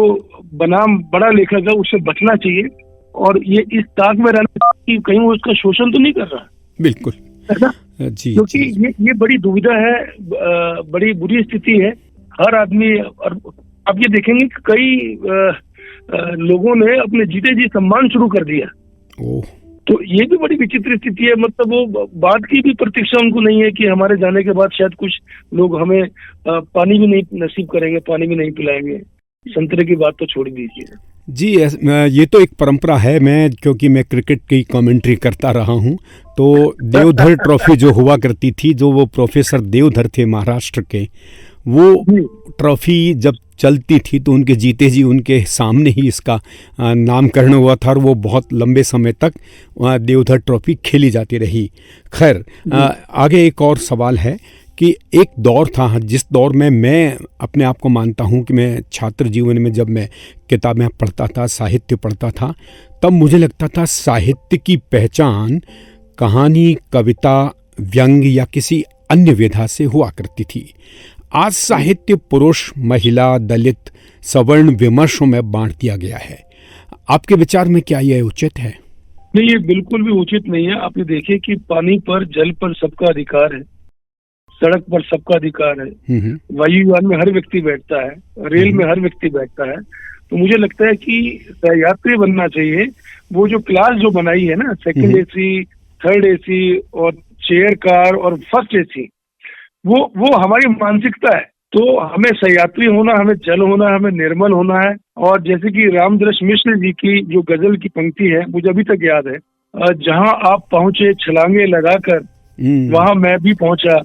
बनाम बड़ा लेखक है उससे बचना चाहिए और ये इस ताक में रहना कि कहीं वो उसका शोषण तो नहीं कर रहा। बिल्कुल है ना जी, क्योंकि जी। ये बड़ी दुविधा है, बड़ी बुरी स्थिति है। हर आदमी, और आप ये देखेंगे कि कई लोगों ने अपने जीते जी सम्मान शुरू कर दिया। तो ये भी बड़ी विचित्र स्थिति है। मतलब वो बात की भी प्रतीक्षा उनको नहीं है कि हमारे जाने के बाद शायद कुछ लोग हमें पानी भी नहीं नसीब करेंगे, पानी भी नहीं पिलाएंगे। संतरे की बात तो छोड़ दीजिए जी। ये तो एक परंपरा है। क्योंकि मैं क्रिकेट की कमेंट्री करता रहा हूँ, तो देवधर ट्रॉफी जो हुआ करती थी, जो वो प्रोफेसर देवधर थे महाराष्ट्र के, वो ट्रॉफी जब चलती थी तो उनके जीते जी उनके सामने ही इसका नामकरण हुआ था और वो बहुत लंबे समय तक देवधर ट्रॉफी खेली जाती रही। खैर, आगे एक और सवाल है कि एक दौर था जिस दौर में मैं अपने आप को मानता हूँ कि मैं छात्र जीवन में जब मैं किताबें पढ़ता था, साहित्य पढ़ता था, तब मुझे लगता था साहित्य की पहचान कहानी, कविता, व्यंग्य या किसी अन्य विधा से हुआ करती थी। आज साहित्य पुरुष, महिला, दलित, सवर्ण विमर्शों में बांट दिया गया है। आपके विचार में क्या यह उचित है? नहीं, ये बिल्कुल भी उचित नहीं है। आप ये देखिए कि पानी पर, जल पर सबका अधिकार है, सड़क पर सबका अधिकार है, वायुयान में हर व्यक्ति बैठता है, रेल में हर व्यक्ति बैठता है। तो मुझे लगता है कि यात्री बनना चाहिए। वो जो क्लास जो बनाई है ना, सेकंड एसी, थर्ड एसी और चेयर कार और फर्स्ट एसी, वो हमारी मानसिकता है। तो हमें सयात्री होना, हमें जल होना, हमें निर्मल होना है। और जैसे कि रामदृश मिश्र जी की जो गजल की पंक्ति है, मुझे अभी तक याद है, जहां आप पहुंचे छलांगे लगाकर, वहां मैं भी पहुंचा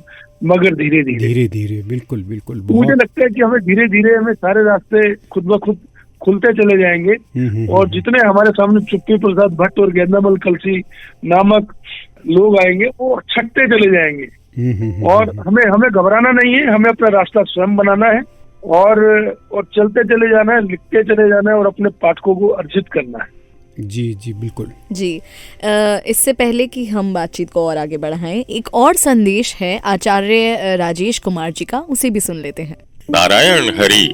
मगर धीरे धीरे। बिल्कुल बिल्कुल। मुझे लगता है कि हमें धीरे धीरे हमें सारे रास्ते खुद ब खुद खुलते चले जाएंगे और जितने हमारे सामने चुप्पी प्रसाद भट्ट और गेंदामल कलसी नामक लोग आएंगे वो छटते चले जाएंगे। और हमें घबराना नहीं है, हमें अपना रास्ता स्वयं बनाना है और चलते चले जाना है, लिखते चले जाना है और अपने पाठकों को अर्जित करना है। जी जी बिल्कुल जी। इससे पहले कि हम बातचीत को और आगे बढ़ाएं, एक और संदेश है आचार्य राजेश कुमार जी का, उसे भी सुन लेते हैं। नारायण हरि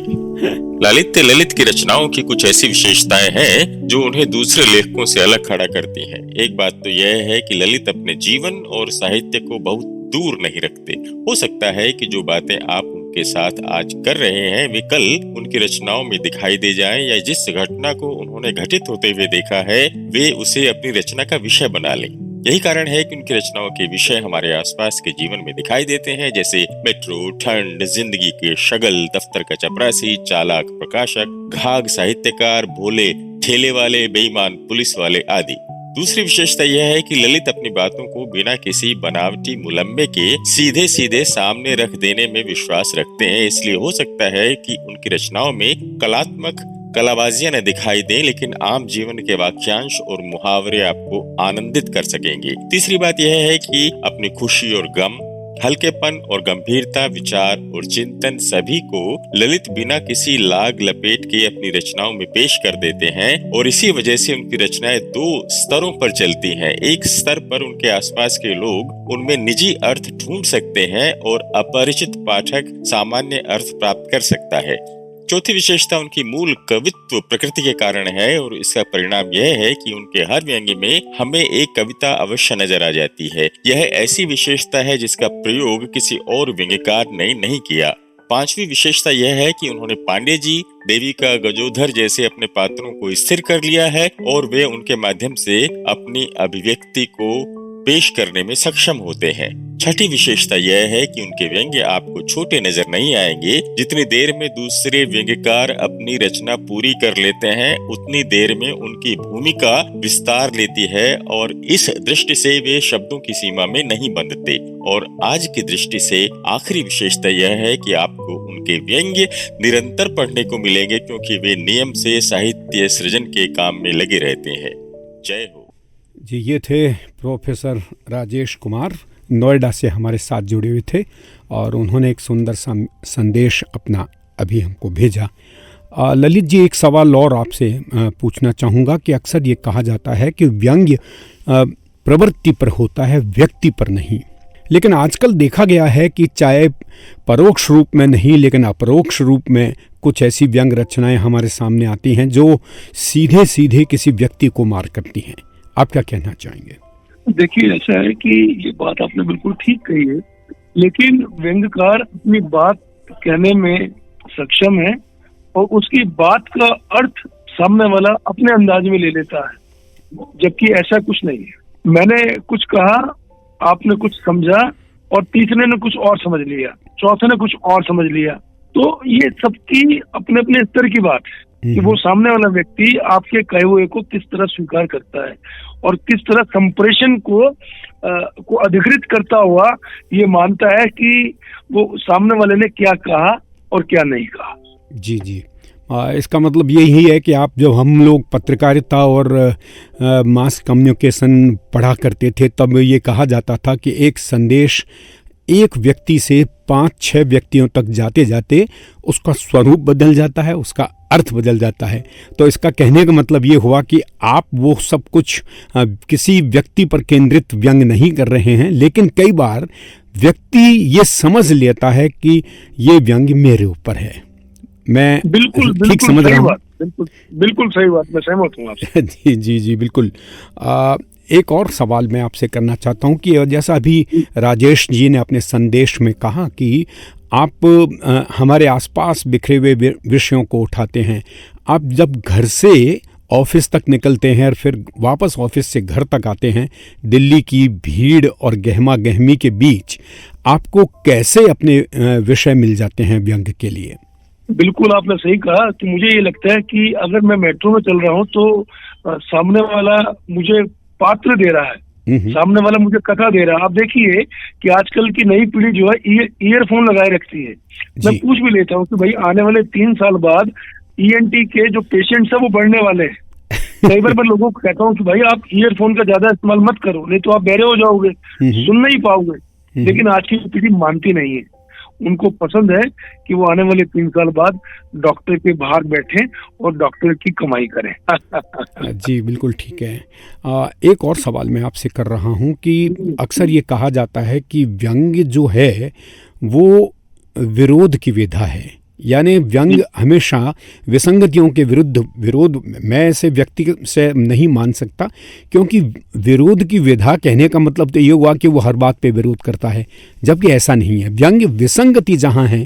लालित्य ललित की रचनाओं की कुछ ऐसी विशेषताएं हैं जो उन्हें दूसरे लेखकों से अलग खड़ा करती हैं। एक बात तो यह है कि ललित अपने जीवन और साहित्य को बहुत दूर नहीं रखते। हो सकता है कि जो बातें आप उनके साथ आज कर रहे हैं वे कल उनकी रचनाओं में दिखाई दे जाएं, या जिस घटना को उन्होंने घटित होते हुए देखा है वे उसे अपनी रचना का विषय बना लें। यही कारण है कि उनकी रचनाओं के विषय हमारे आसपास के जीवन में दिखाई देते हैं, जैसे मेट्रो, ठंड, जिंदगी के शगल, दफ्तर का चपरासी, चालाक प्रकाशक, घाघ साहित्यकार, भोले ठेले वाले, बेईमान पुलिस वाले आदि। दूसरी विशेषता यह है कि ललित अपनी बातों को बिना किसी बनावटी मुलम्बे के सीधे सीधे सामने रख देने में विश्वास रखते हैं। इसलिए हो सकता है कि उनकी रचनाओं में कलात्मक कलाबाजियां न दिखाई दें, लेकिन आम जीवन के वाक्यांश और मुहावरे आपको आनंदित कर सकेंगे। तीसरी बात यह है कि अपनी खुशी और गम हल्केपन और गंभीरता, विचार और चिंतन सभी को ललित बिना किसी लाग लपेट के अपनी रचनाओं में पेश कर देते हैं और इसी वजह से उनकी रचनाएं दो स्तरों पर चलती हैं। एक स्तर पर उनके आसपास के लोग उनमें निजी अर्थ ढूंढ सकते हैं और अपरिचित पाठक सामान्य अर्थ प्राप्त कर सकता है। चौथी विशेषता उनकी मूल कवित्व प्रकृति के कारण है और इसका परिणाम यह है कि उनके हर व्यंग्य में हमें एक कविता अवश्य नजर आ जाती है। यह ऐसी विशेषता है जिसका प्रयोग किसी और व्यंग्यकार ने नहीं किया। पांचवी विशेषता यह है कि उन्होंने पांडे जी, देविका, गजोधर जैसे अपने पात्रों को स्थिर कर लिया है और वे उनके माध्यम से अपनी अभिव्यक्ति को पेश करने में सक्षम होते हैं। छठी विशेषता यह है कि उनके व्यंग्य आपको छोटे नजर नहीं आएंगे। जितनी देर में दूसरे व्यंग्यकार अपनी रचना पूरी कर लेते हैं, उतनी देर में उनकी भूमिका विस्तार लेती है और इस दृष्टि से वे शब्दों की सीमा में नहीं बंधते। और आज की दृष्टि से आखिरी विशेषता यह है कि आपको उनके व्यंग्य निरंतर पढ़ने को मिलेंगे, क्योंकि वे नियम से साहित्य सृजन के काम में लगे रहते हैं। जय हो। जी, ये थे प्रोफेसर राजेश कुमार, नोएडा से हमारे साथ जुड़े हुए थे और उन्होंने एक सुंदर सा संदेश अपना अभी हमको भेजा। ललित जी, एक सवाल और आपसे पूछना चाहूँगा कि अक्सर ये कहा जाता है कि व्यंग्य प्रवृत्ति पर होता है, व्यक्ति पर नहीं। लेकिन आजकल देखा गया है कि चाहे परोक्ष रूप में नहीं लेकिन अपरोक्ष रूप में कुछ ऐसी व्यंग्य रचनाएं हमारे सामने आती हैं जो सीधे सीधे किसी व्यक्ति को मार करती हैं। आप क्या कहना चाहेंगे? देखिए, ऐसा है कि ये बात आपने बिल्कुल ठीक कही है, लेकिन व्यंग्यकार अपनी बात कहने में सक्षम है और उसकी बात का अर्थ सामने वाला अपने अंदाज में ले लेता है, जबकि ऐसा कुछ नहीं है। मैंने कुछ कहा, आपने कुछ समझा और तीसरे ने कुछ और समझ लिया, चौथे ने कुछ और समझ लिया। तो ये सबकी अपने अपने स्तर की बात है कि वो सामने वाला व्यक्ति आपके कहे हुए को किस तरह स्वीकार करता है और किस तरह संप्रेषण को अधिकृत करता हुआ ये मानता है कि वो सामने वाले ने क्या कहा और क्या नहीं कहा। जी जी, इसका मतलब यही है कि आप जब हम लोग पत्रकारिता और मास कम्युनिकेशन पढ़ा करते थे तब ये कहा जाता था कि एक संदेश एक व्यक्ति से 5-6 व्यक्तियों तक जाते जाते उसका स्वरूप बदल जाता है, उसका अर्थ बदल जाता है। तो इसका कहने का मतलब ये हुआ कि आप वो सब कुछ किसी व्यक्ति पर केंद्रित व्यंग्य नहीं कर रहे हैं, लेकिन कई बार व्यक्ति ये समझ लेता है कि ये व्यंग्य मेरे ऊपर है। मैं बिल्कुल ठीक समझ रहा हूँ? बिल्कुल सही बात, मैं सहमत हूँ आपसे। जी जी जी, बिल्कुल। एक और सवाल मैं आपसे करना चाहता हूँ कि जैसा अभी राजेश जी ने अपने संदेश में कहा कि आप हमारे आसपास बिखरे हुए विषयों को उठाते हैं। आप जब घर से ऑफिस तक निकलते हैं और फिर वापस ऑफिस से घर तक आते हैं, दिल्ली की भीड़ और गहमा गहमी के बीच आपको कैसे अपने विषय मिल जाते हैं व्यंग्य के लिए? बिल्कुल आपने सही कहा कि मुझे ये लगता है कि अगर मैं मेट्रो में चल रहा हूँ तो सामने वाला मुझे पात्र दे रहा है, सामने वाला मुझे कथा दे रहा है। आप देखिए कि आजकल की नई पीढ़ी जो है ईयरफोन लगाए रखती है। मैं पूछ भी लेता हूँ कि भाई आने वाले 3 साल बाद ENT के जो पेशेंट्स है वो बढ़ने वाले हैं। कई बार मैं लोगों को कहता हूँ कि भाई आप ईयरफोन का ज्यादा इस्तेमाल मत करो, नहीं तो आप बहरे हो जाओगे, सुन नहीं पाओगे। लेकिन आज की पीढ़ी मानती नहीं है। उनको पसंद है कि वो आने वाले 3 साल बाद डॉक्टर के बाहर बैठे और डॉक्टर की कमाई करें। जी बिल्कुल ठीक है। एक और सवाल मैं आपसे कर रहा हूँ कि अक्सर ये कहा जाता है कि व्यंग्य जो है वो विरोध की विधा है, यानी व्यंग्य हमेशा विसंगतियों के विरोध मैं ऐसे व्यक्ति से नहीं मान सकता, क्योंकि विरोध की विधा कहने का मतलब तो ये हुआ कि वो हर बात पे विरोध करता है, जबकि ऐसा नहीं है। व्यंग्य विसंगति जहाँ है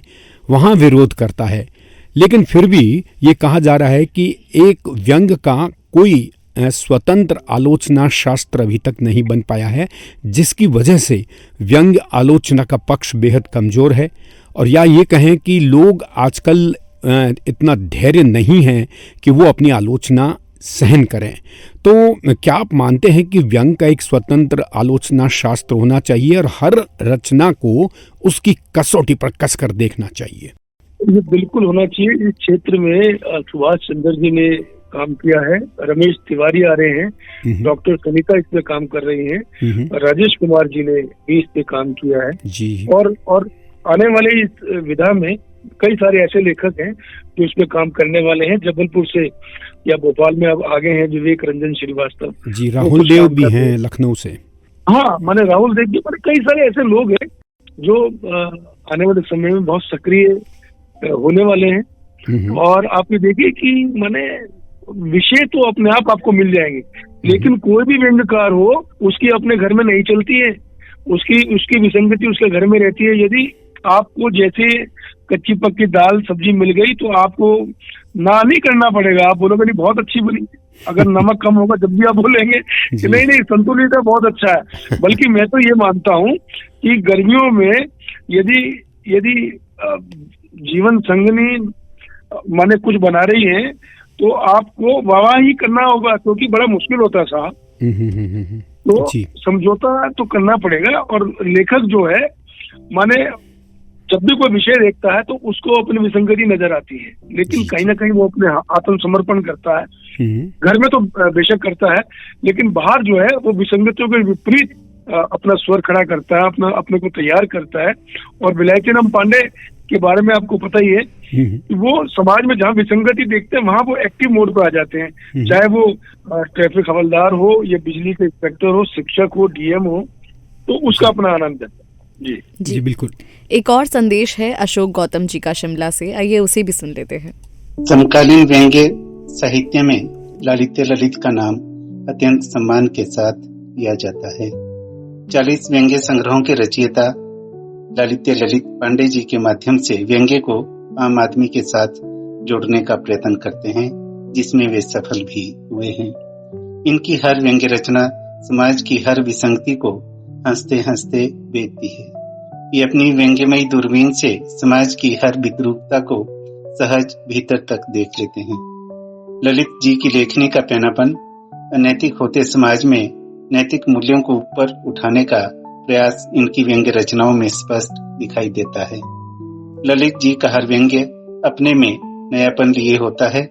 वहाँ विरोध करता है, लेकिन फिर भी ये कहा जा रहा है कि एक व्यंग्य का कोई स्वतंत्र आलोचना शास्त्र अभी तक नहीं बन पाया है, जिसकी वजह से व्यंग्य आलोचना का पक्ष बेहद कमज़ोर है। और या ये कहें कि लोग आजकल इतना धैर्य नहीं है कि वो अपनी आलोचना सहन करें। तो क्या आप मानते हैं कि व्यंग्य का एक स्वतंत्र आलोचना शास्त्र होना चाहिए और हर रचना को उसकी कसौटी पर कसकर देखना चाहिए? ये बिल्कुल होना चाहिए। इस क्षेत्र में सुभाष चंद्र जी ने काम किया है, रमेश तिवारी आ रहे हैं, डॉक्टर सनिता इस पे काम कर रही हैं, राजेश कुमार जी ने भी इस पे काम किया है जी। और आने वाले इस विधा में कई सारे ऐसे लेखक हैं जो इस पे काम करने वाले हैं। जबलपुर से या भोपाल में अब आगे हैं विवेक रंजन श्रीवास्तव जी, राहुल देव भी हैं लखनऊ से। हाँ, माने राहुल देव भी, माने कई सारे ऐसे लोग हैं जो आने वाले समय में बहुत सक्रिय होने वाले हैं। और आप ये देखिए कि माने विषय तो अपने आप आपको मिल जाएंगे, लेकिन कोई भी व्यंग्यकार हो उसकी अपने घर में नहीं चलती है, उसकी विसंगति उसके घर में रहती है। यदि आपको जैसे कच्ची पक्की दाल सब्जी मिल गई तो आपको ना नहीं करना पड़ेगा, आप बोलोगे नहीं बहुत अच्छी बनी। अगर नमक कम होगा जब भी आप बोलेंगे कि नहीं संतुलित है, बहुत अच्छा है। बल्कि मैं तो ये मानता हूँ कि गर्मियों में यदि जीवन संगनी माने कुछ बना रही है तो आपको वाह ही करना होगा, क्योंकि बड़ा मुश्किल होता है साहब। तो समझौता तो करना पड़ेगा। और लेखक जो है माने जब भी कोई विषय देखता है तो उसको अपनी विसंगति नजर आती है, लेकिन कहीं ना कहीं वो अपने आत्मसमर्पण करता है। घर में तो बेशक करता है, लेकिन बाहर जो है वो विसंगतियों के विपरीत अपना स्वर खड़ा करता है, अपने को तैयार करता है। और विलायतीराम पांडे के बारे में आपको पता ही है कि वो समाज में जहाँ विसंगति देखते हैं वहां वो एक्टिव मोड पे आ जाते हैं, चाहे वो ट्रैफिक हवलदार हो या बिजली के इंस्पेक्टर हो, शिक्षक हो, डीएम हो, तो उसका अपना आनंद है। जी बिल्कुल। एक और संदेश है अशोक गौतम जी का शिमला से, आइए उसे भी सुन लेते हैं। समकालीन व्यंग्य साहित्य में लालित्य ललित का नाम अत्यंत सम्मान के साथ लिया जाता है। 40 व्यंग्य संग्रहों के रचयिता लालित्य ललित पांडे जी के माध्यम से व्यंग्य को आम आदमी के साथ जोड़ने का प्रयत्न करते हैं, जिसमें वे सफल भी हुए हैं। इनकी हर व्यंग्य रचना समाज की हर विसंगति को हंसते हंसते बेचती है। ये अपनी व्यंग्यमयी दूरबीन से समाज की हर विद्रूपता को सहज भीतर तक देख लेते हैं। ललित जी की लेखनी का पैनापन अनैतिक होते समाज में नैतिक मूल्यों को ऊपर उठाने का प्रयास इनकी व्यंग्य रचनाओं में स्पष्ट दिखाई देता है। ललित जी का हर व्यंग्य अपने में नयापन लिए होता है,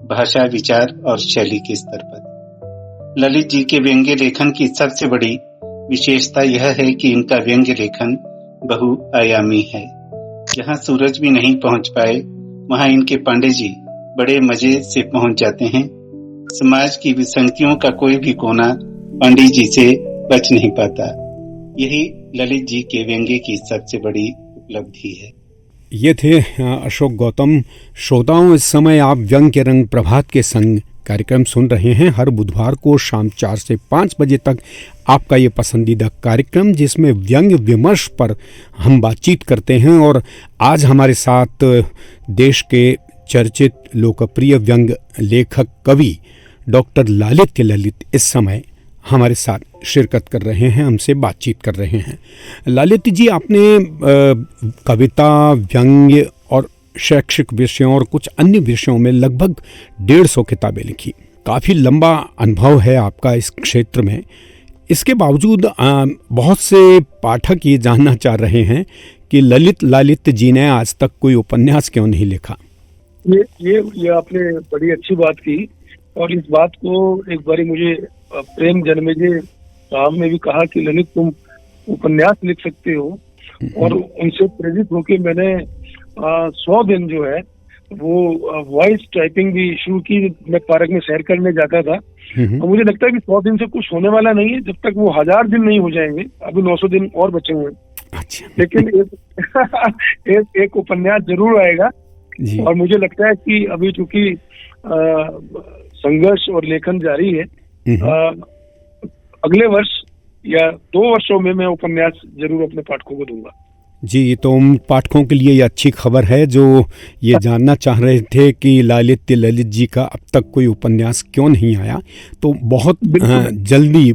भाषा, विचार और शैली के स्तर पर। ललित जी के व्यंग्य लेखन की सबसे बड़ी विशेषता यह है कि इनका व्यंग्य लेखन बहुआयामी है। जहाँ सूरज भी नहीं पहुँच पाए वहाँ इनके पांडे जी बड़े मजे से पहुँच जाते हैं। समाज की विसंगतियों का कोई भी कोना पांडे जी से बच नहीं पाता। यही ललित जी के व्यंग्य की सबसे बड़ी उपलब्धि है। ये थे अशोक गौतम। श्रोताओं, इस समय आप व्यंग्य के रंग प्रभात के संग कार्यक्रम सुन रहे हैं। हर बुधवार को शाम 4 से 5 बजे तक आपका ये पसंदीदा कार्यक्रम, जिसमें व्यंग्य विमर्श पर हम बातचीत करते हैं। और आज हमारे साथ देश के चर्चित लोकप्रिय व्यंग्य लेखक कवि डॉक्टर लालित्य ललित इस समय हमारे साथ शिरकत कर रहे हैं, हमसे बातचीत कर रहे हैं। लालित्य जी, आपने कविता, व्यंग्य और शैक्षिक विषयों और कुछ अन्य विषयों में लगभग 150 किताबें लिखी। काफ़ी लंबा अनुभव है आपका इस क्षेत्र में। इसके बावजूद बहुत से पाठक ये जानना चाह रहे हैं कि ललित लालित्य जी ने आज तक कोई उपन्यास क्यों नहीं लिखा। ये आपने बड़ी अच्छी बात की। और इस बात को एक बारी मुझे प्रेम जन्मेजय साहब ने भी कहा कि ललित तुम उपन्यास लिख सकते हो। और उनसे प्रेरित होकर मैंने 100 दिन जो है वो वॉइस टाइपिंग भी शुरू की। मैं पार्क में सैर करने जाता था और मुझे लगता है कि 100 दिन से कुछ होने वाला नहीं है जब तक वो 1000 दिन नहीं हो जाएंगे। अभी 900 दिन और बचे हुए हैं। अच्छा। लेकिन एक उपन्यास जरूर आएगा। और मुझे लगता है कि अभी चूंकि संघर्ष और लेखन जारी है, अगले वर्ष या 2 वर्षों में मैं उपन्यास जरूर अपने पाठकों को दूंगा। जी, तो पाठकों के लिए ये अच्छी खबर है जो ये जानना चाह रहे थे कि लालित्य ललित जी का अब तक कोई उपन्यास क्यों नहीं आया। तो बहुत जल्दी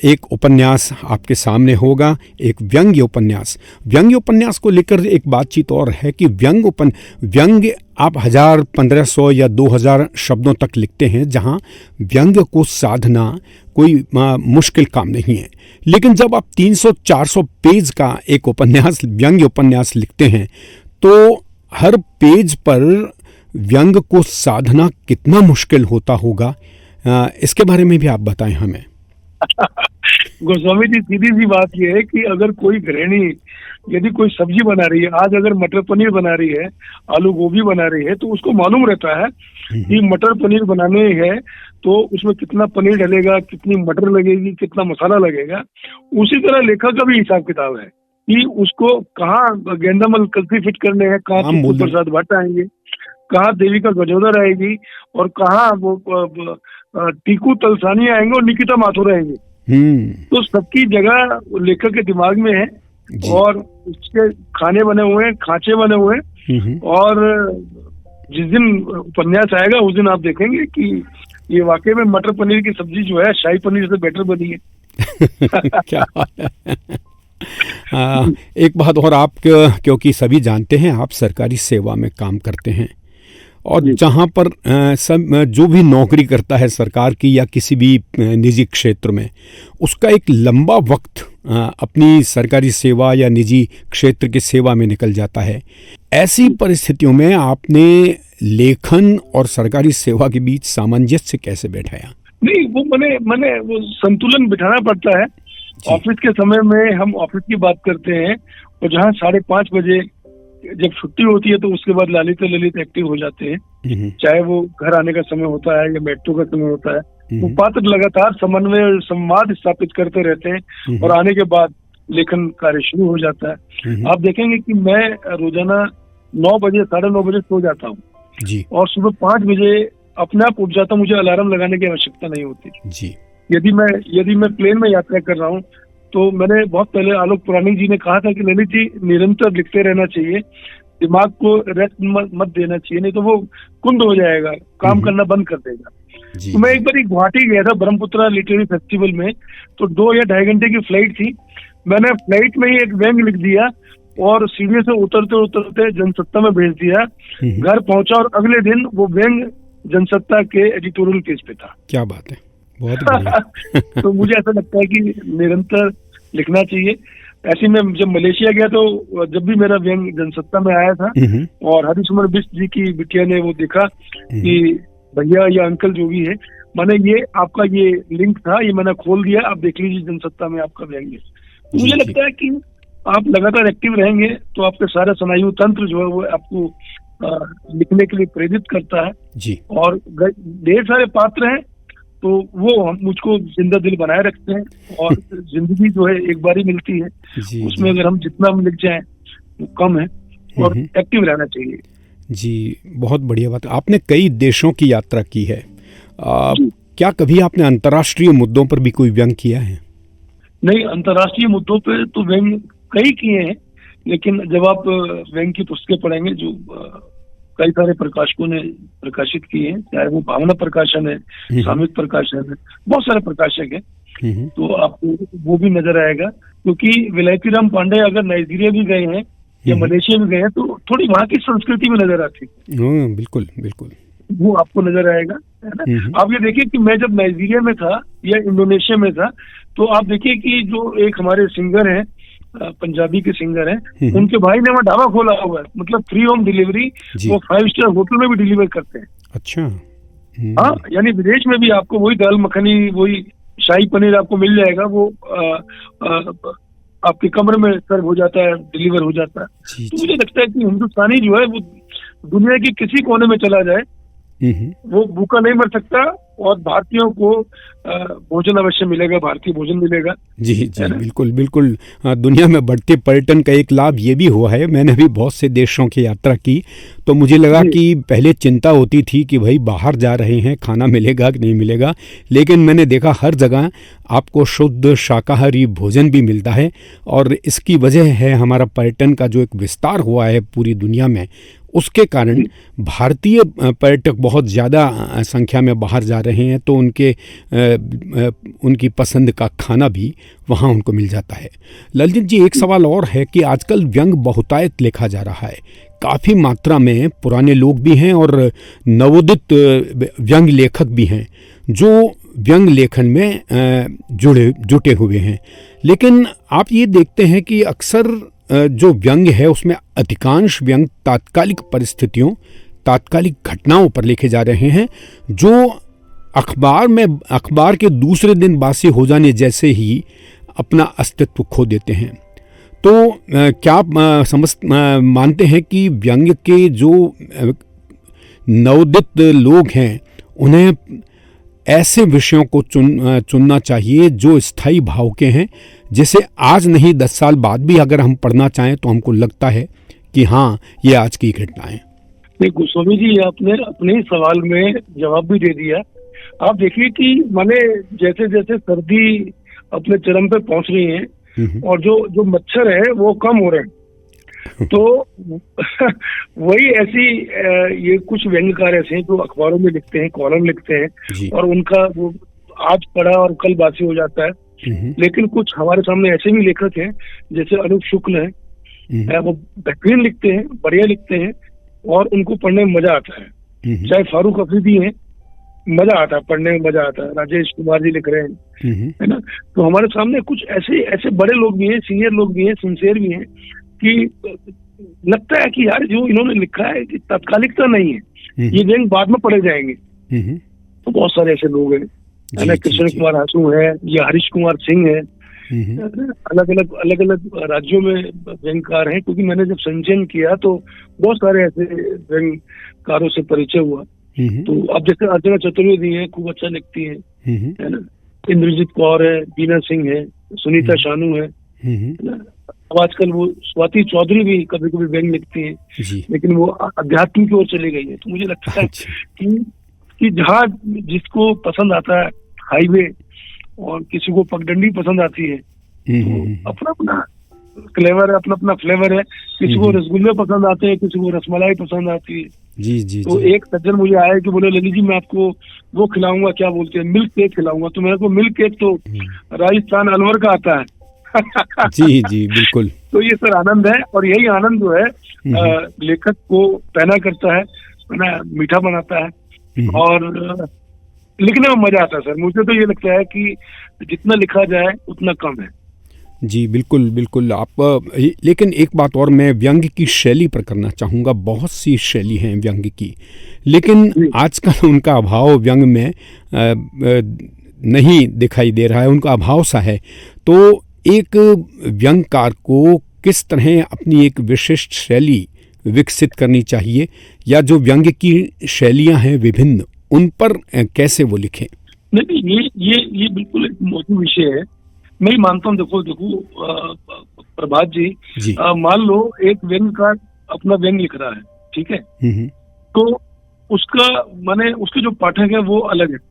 एक उपन्यास आपके सामने होगा, एक व्यंग्य उपन्यास। व्यंग्य उपन्यास को लेकर एक बातचीत और है कि व्यंग्य आप 1000, 1500 या 2000 शब्दों तक लिखते हैं, जहां व्यंग्य को साधना कोई मुश्किल काम नहीं है। लेकिन जब आप 300-400 पेज का एक उपन्यास, व्यंग्य उपन्यास लिखते हैं, तो हर पेज पर व्यंग को साधना कितना मुश्किल होता होगा, इसके बारे में भी आप बताएं हमें। गोस्वामी जी, सीधी सी बात यह है कि अगर कोई गृहिणी यदि कोई सब्जी बना रही है, आज अगर मटर पनीर बना रही है, आलू गोभी बना रही है, तो उसको मालूम रहता है कि मटर पनीर बनाने है तो उसमें कितना पनीर डलेगा, कितनी मटर लगेगी, कितना मसाला लगेगा। उसी तरह लेखक का भी हिसाब किताब है कि उसको कहाँ गेंदामल कल्फी फिट करने हैं, कहाँ प्रसाद भट्ट आएंगे, कहाँ देवी का गजोदर आएगी, और कहाँ वो टीकू तलसानी आएंगे और निकिता माथुर आएंगे। तो सबकी जगह लेखक के दिमाग में है और उसके खाने बने हुए हैं, खांचे बने हुए हैं। और जिस दिन उपन्यास आएगा उस दिन आप देखेंगे कि ये वाकई में मटर पनीर की सब्जी जो है शाही पनीर से बेटर बनी है। क्या बात है। एक बात और, आप क्योंकि सभी जानते हैं आप सरकारी सेवा में काम करते हैं, और जहाँ पर सब जो भी नौकरी करता है सरकार की या किसी भी निजी क्षेत्र में, उसका एक लंबा वक्त अपनी सरकारी सेवा या निजी क्षेत्र की सेवा में निकल जाता है। ऐसी परिस्थितियों में आपने लेखन और सरकारी सेवा के बीच सामंजस्य कैसे बैठाया? नहीं, वो मैंने वो संतुलन बिठाना पड़ता है। ऑफिस के समय में हम ऑफिस की बात करते हैं, और जहाँ 5:30 बजे जब छुट्टी होती है तो उसके बाद ललित एक्टिव हो जाते हैं, चाहे वो घर आने का समय होता है या मेट्रो का समय होता है। वो पात्र लगातार समन्वय संवाद स्थापित करते रहते हैं, और आने के बाद लेखन कार्य शुरू हो जाता है। आप देखेंगे कि मैं रोजाना 9 बजे 9:30 बजे सो जाता हूँ, और सुबह 5 बजे अपने आप उठ जाता हूँ। मुझे अलार्म लगाने की आवश्यकता नहीं होती जी। यदि मैं प्लेन में यात्रा कर रहा हूँ, तो मैंने बहुत पहले आलोक पुराणिक जी ने कहा था कि ललित जी, निरंतर लिखते रहना चाहिए, दिमाग को रेस्ट मत देना चाहिए, नहीं तो वो कुंद हो जाएगा, काम करना बंद कर देगा। तो मैं एक बार गुवाहाटी गया था ब्रह्मपुत्रा लिटरेरी फेस्टिवल में, तो 2 या 2.5 घंटे की फ्लाइट थी। मैंने फ्लाइट में ही एक व्यंग लिख दिया और सीढ़ी से उतरते उतरते जनसत्ता में भेज दिया। घर पहुंचा और अगले दिन वो व्यंग जनसत्ता के एडिटोरियल पेज पे था। क्या बात है, बहुत बढ़िया। तो मुझे ऐसा लगता है कि निरंतर लिखना चाहिए। ऐसे में जब मलेशिया गया तो जब भी मेरा व्यंग जनसत्ता में आया था, और हरिशमर बिष्ट जी की बिटिया ने वो देखा कि भैया या अंकल जो भी है, मैंने ये आपका ये लिंक था, ये मैंने खोल दिया, आप देख लीजिए जनसत्ता में आपका व्यंग है। मुझे लगता है कि आप लगातार एक्टिव रहेंगे तो आपके सारा स्नायु तंत्र जो है वो आपको लिखने के लिए प्रेरित करता है जी। और ढेर सारे पात्र हैं तो वो मुझको जिंदा दिल बनाए रखते हैं, और जिंदगी जो है एक बार ही मिलती है, उसमें अगर हम जितना लिख जाएं वो कम है, और एक्टिव रहना चाहिए। जी, बहुत बढ़िया बात। आपने कई देशों की यात्रा की है, क्या कभी आपने अंतर्राष्ट्रीय मुद्दों पर भी कोई व्यंग किया है? नहीं, अंतर्राष्ट्रीय मुद्दों पे तो व्यंग कई किए हैं, लेकिन जब आप व्यंग की पुस्तकें पढ़ेंगे जो कई सारे प्रकाशकों ने प्रकाशित किए हैं, चाहे वो भावना प्रकाशन है, सामयिक प्रकाशन है, बहुत सारे प्रकाशक हैं, तो आपको वो भी नजर आएगा। क्योंकि विलायती राम पांडे अगर नाइजीरिया भी गए हैं या मलेशिया भी गए हैं तो थोड़ी वहाँ की संस्कृति में नजर आती है। बिल्कुल बिल्कुल, वो आपको नजर आएगा, है ना। आप ये देखिए कि मैं जब नाइजीरिया में था या इंडोनेशिया में था, तो आप देखिए कि जो एक हमारे सिंगर हैं, पंजाबी के सिंगर हैं, उनके भाई ने वहाँ ढाबा खोला हुआ है, मतलब फ्री होम डिलीवरी, वो 5 स्टार होटल में भी डिलीवर करते हैं। अच्छा। हाँ, यानी विदेश में भी आपको वही दाल मखनी, वही शाही पनीर आपको मिल जाएगा, वो आपके कमरे में सर्व हो जाता है, डिलीवर हो जाता है। तो मुझे लगता है कि हिंदुस्तानी जो है वो दुनिया के किसी कोने में चला जाए वो भूखा नहीं मर सकता, और भारतीयों को भोजन अवश्य मिलेगा, भारतीय भोजन मिलेगा। जी जी, बिल्कुल बिल्कुल। दुनिया में बढ़ते पर्यटन का एक लाभ ये भी हुआ है, मैंने भी बहुत से देशों की यात्रा की, तो मुझे लगा कि पहले चिंता होती थी कि भाई बाहर जा रहे हैं, खाना मिलेगा कि नहीं मिलेगा, लेकिन मैंने देखा हर जगह आपको शुद्ध शाकाहारी भोजन भी मिलता है, और इसकी वजह है हमारा पर्यटन का जो एक विस्तार हुआ है पूरी दुनिया में, उसके कारण भारतीय पर्यटक बहुत ज़्यादा संख्या में बाहर जा रहे हैं, तो उनकी पसंद का खाना भी वहाँ उनको मिल जाता है। ललित जी, एक सवाल और है कि आजकल व्यंग बहुतायत लिखा जा रहा है, काफ़ी मात्रा में पुराने लोग भी हैं और नवोदित व्यंग लेखक भी हैं जो व्यंग लेखन में जुटे हुए हैं, लेकिन आप ये देखते हैं कि अक्सर जो व्यंग है उसमें अधिकांश व्यंग तात्कालिक परिस्थितियों, तात्कालिक घटनाओं पर लिखे जा रहे हैं जो अखबार के दूसरे दिन बासी हो जाने जैसे ही अपना अस्तित्व खो देते हैं। तो क्या आप मानते हैं कि व्यंग्य के जो नवोदित लोग हैं उन्हें ऐसे विषयों को चुनना चाहिए जो स्थायी भाव के हैं, जिसे आज नहीं 10 साल बाद भी अगर हम पढ़ना चाहें तो हमको लगता है कि हाँ ये आज की घटना है? नहीं गोस्वामी जी, आपने अपने ही सवाल में जवाब भी दे दिया। आप देखिए कि माने जैसे जैसे सर्दी अपने चरम पे पहुंच रही है और जो मच्छर है वो कम हो रहे हैं, तो वही ऐसी ये कुछ व्यंग्यकार ऐसे हैं जो अखबारों में लिखते हैं, कॉलम लिखते हैं और उनका वो आज पढ़ा और कल बासी हो जाता है। लेकिन कुछ हमारे सामने ऐसे भी लेखक हैं जैसे अनूप शुक्ल हैं, वो बेहतरीन लिखते हैं, बढ़िया लिखते हैं और उनको पढ़ने में मजा आता है। चाहे फारूक अफरीदी हैं, मजा आता है, पढ़ने में मजा आता है। राजेश कुमार जी लिख रहे हैं, है ना। तो हमारे सामने कुछ ऐसे बड़े लोग भी हैं, सीनियर लोग भी हैं, सिंसियर भी हैं कि लगता है कि यार जो इन्होंने लिखा है कि तात्कालिकता नहीं है, ये व्यंग बाद में पढ़े जाएंगे। तो बहुत सारे ऐसे लोग हैं, है ना। कृष्ण कुमार आंसू है या हरीश कुमार सिंह है, अलग अलग राज्यों में व्यंगकार हैं। क्योंकि मैंने जब संचयन किया तो बहुत सारे ऐसे व्यंगकारों से परिचय हुआ। तो अब जैसे अर्चना चतुर्वेदी है, खूब अच्छा लिखती है, है ना। इंद्रजीत कौर है, बीना सिंह है, सुनीता शानू है ना। अब आजकल वो स्वाति चौधरी भी कभी कभी व्यंग लिखती हैं, लेकिन वो अध्यात्म की ओर चली गई है। तो मुझे लगता है कि जहाँ जिसको पसंद आता है हाईवे और किसी को पगडंडी पसंद आती है, तो अपना अपना फ्लेवर है, अपना अपना फ्लेवर है। किसी को रसगुल्ले पसंद आते हैं, किसी को रसमलाई पसंद आती है। तो एक सज्जन मुझे आया कि बोले ललित जी मैं आपको वो खिलाऊंगा, क्या बोलते हैं, मिल्क केक खिलाऊंगा। तो मेरे को मिल्क केक तो राजस्थान अलवर का आता है। जी बिल्कुल। तो ये सर आनंद है, और यही आनंद जो है लेखक को पैना करता है ना, मीठा बनाता है और लिखने में मजा आता है। सर मुझे तो ये लगता है कि जितना लिखा जाए उतना कम है। जी बिल्कुल आप। लेकिन एक बात और मैं व्यंग्य की शैली पर करना चाहूँगा। बहुत सी शैली हैं व्यंग्य की, लेकिन आजकल उनका अभाव व्यंग्य में नहीं दिखाई दे रहा है, उनका अभाव सा है। तो एक व्यंग्यकार को किस तरह अपनी एक विशिष्ट शैली विकसित करनी चाहिए, या जो व्यंग्य की शैलियाँ हैं विभिन्न, उन पर कैसे वो लिखें? नहीं, ये बिल्कुल एक मौजूद विषय है। मैं ही मानता हूँ। देखो प्रभात जी, मान लो एक व्यंग्यकार अपना व्यंग लिख रहा है, ठीक है, तो उसका माने उसके जो पाठक है वो अलग है।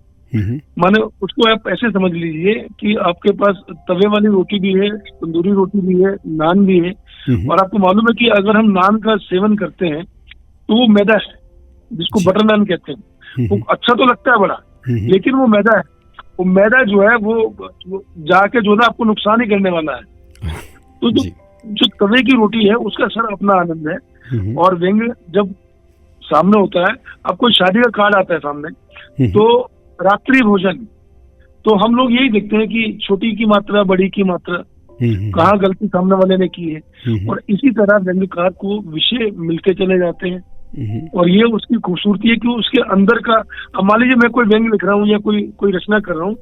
माने उसको आप ऐसे समझ लीजिए कि आपके पास तवे वाली रोटी भी है, तंदूरी रोटी भी है, नान भी है, और आपको मालूम है कि अगर हम नान का सेवन करते हैं तो वो मैदा है, जिसको बटर नान कहते हैं। वो अच्छा तो लगता है बड़ा, लेकिन वो मैदा है। वो मैदा जो है वो जाके जो ना आपको नुकसान ही करने वाला है। तो जो तवे की रोटी है उसका सर अपना आनंद है। और व्यंग्य जब सामने होता है, अब कोई शादी का कार्ड आता है सामने, तो रात्रि भोजन, तो हम लोग यही देखते हैं कि छोटी की मात्रा, बड़ी की मात्रा, कहाँ गलती सामने वाले ने की है। और इसी तरह व्यंग्यकार को विषय मिलते चले जाते हैं, और ये उसकी खूबसूरती है कि उसके अंदर का, अब मान लीजिए मैं कोई व्यंग्य लिख रहा हूँ या कोई रचना कर रहा हूँ,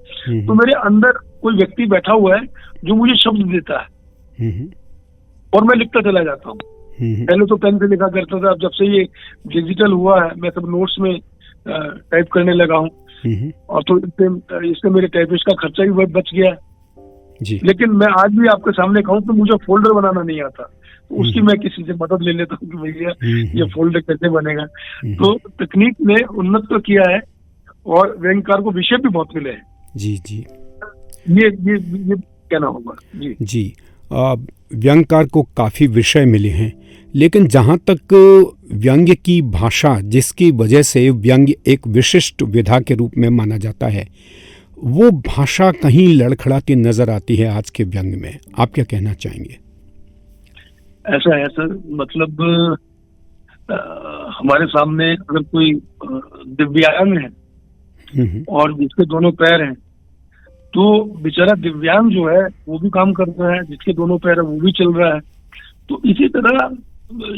तो मेरे अंदर कोई व्यक्ति बैठा हुआ है जो मुझे शब्द देता है और मैं लिखता चला जाता हूँ। पहले तो पेन से लिखा करता था, अब जब से ये डिजिटल हुआ है मैं सब नोट्स में टाइप करने लगा हूँ, और तो इससे मेरे टाइपिस्ट का खर्चा भी बहुत बच गया जी। लेकिन मैं आज भी आपके सामने कहूँ तो मुझे फोल्डर बनाना नहीं आता, तो उसकी मैं किसी से मदद ले लेता हूँ कि भैया ये फोल्डर कैसे बनेगा। तो तकनीक ने उन्नत तो किया है और व्यंग्यकार को विषय भी बहुत मिले हैं। जी ये कहना होगा जी। व्यंग्यकार को काफी विषय मिले हैं, लेकिन जहाँ तक व्यंग्य की भाषा, जिसकी वजह से व्यंग्य एक विशिष्ट विधा के रूप में माना जाता है, वो भाषा कहीं लड़खड़ाती नजर आती है आज के व्यंग्य में। आप क्या कहना चाहेंगे? ऐसा है सर, मतलब हमारे सामने अगर कोई दिव्यांग है और जिसके दोनों पैर हैं, तो बेचारा दिव्यांग जो है वो भी काम कर रहा है, जिसके दोनों पैर है वो भी चल रहा है। तो इसी तरह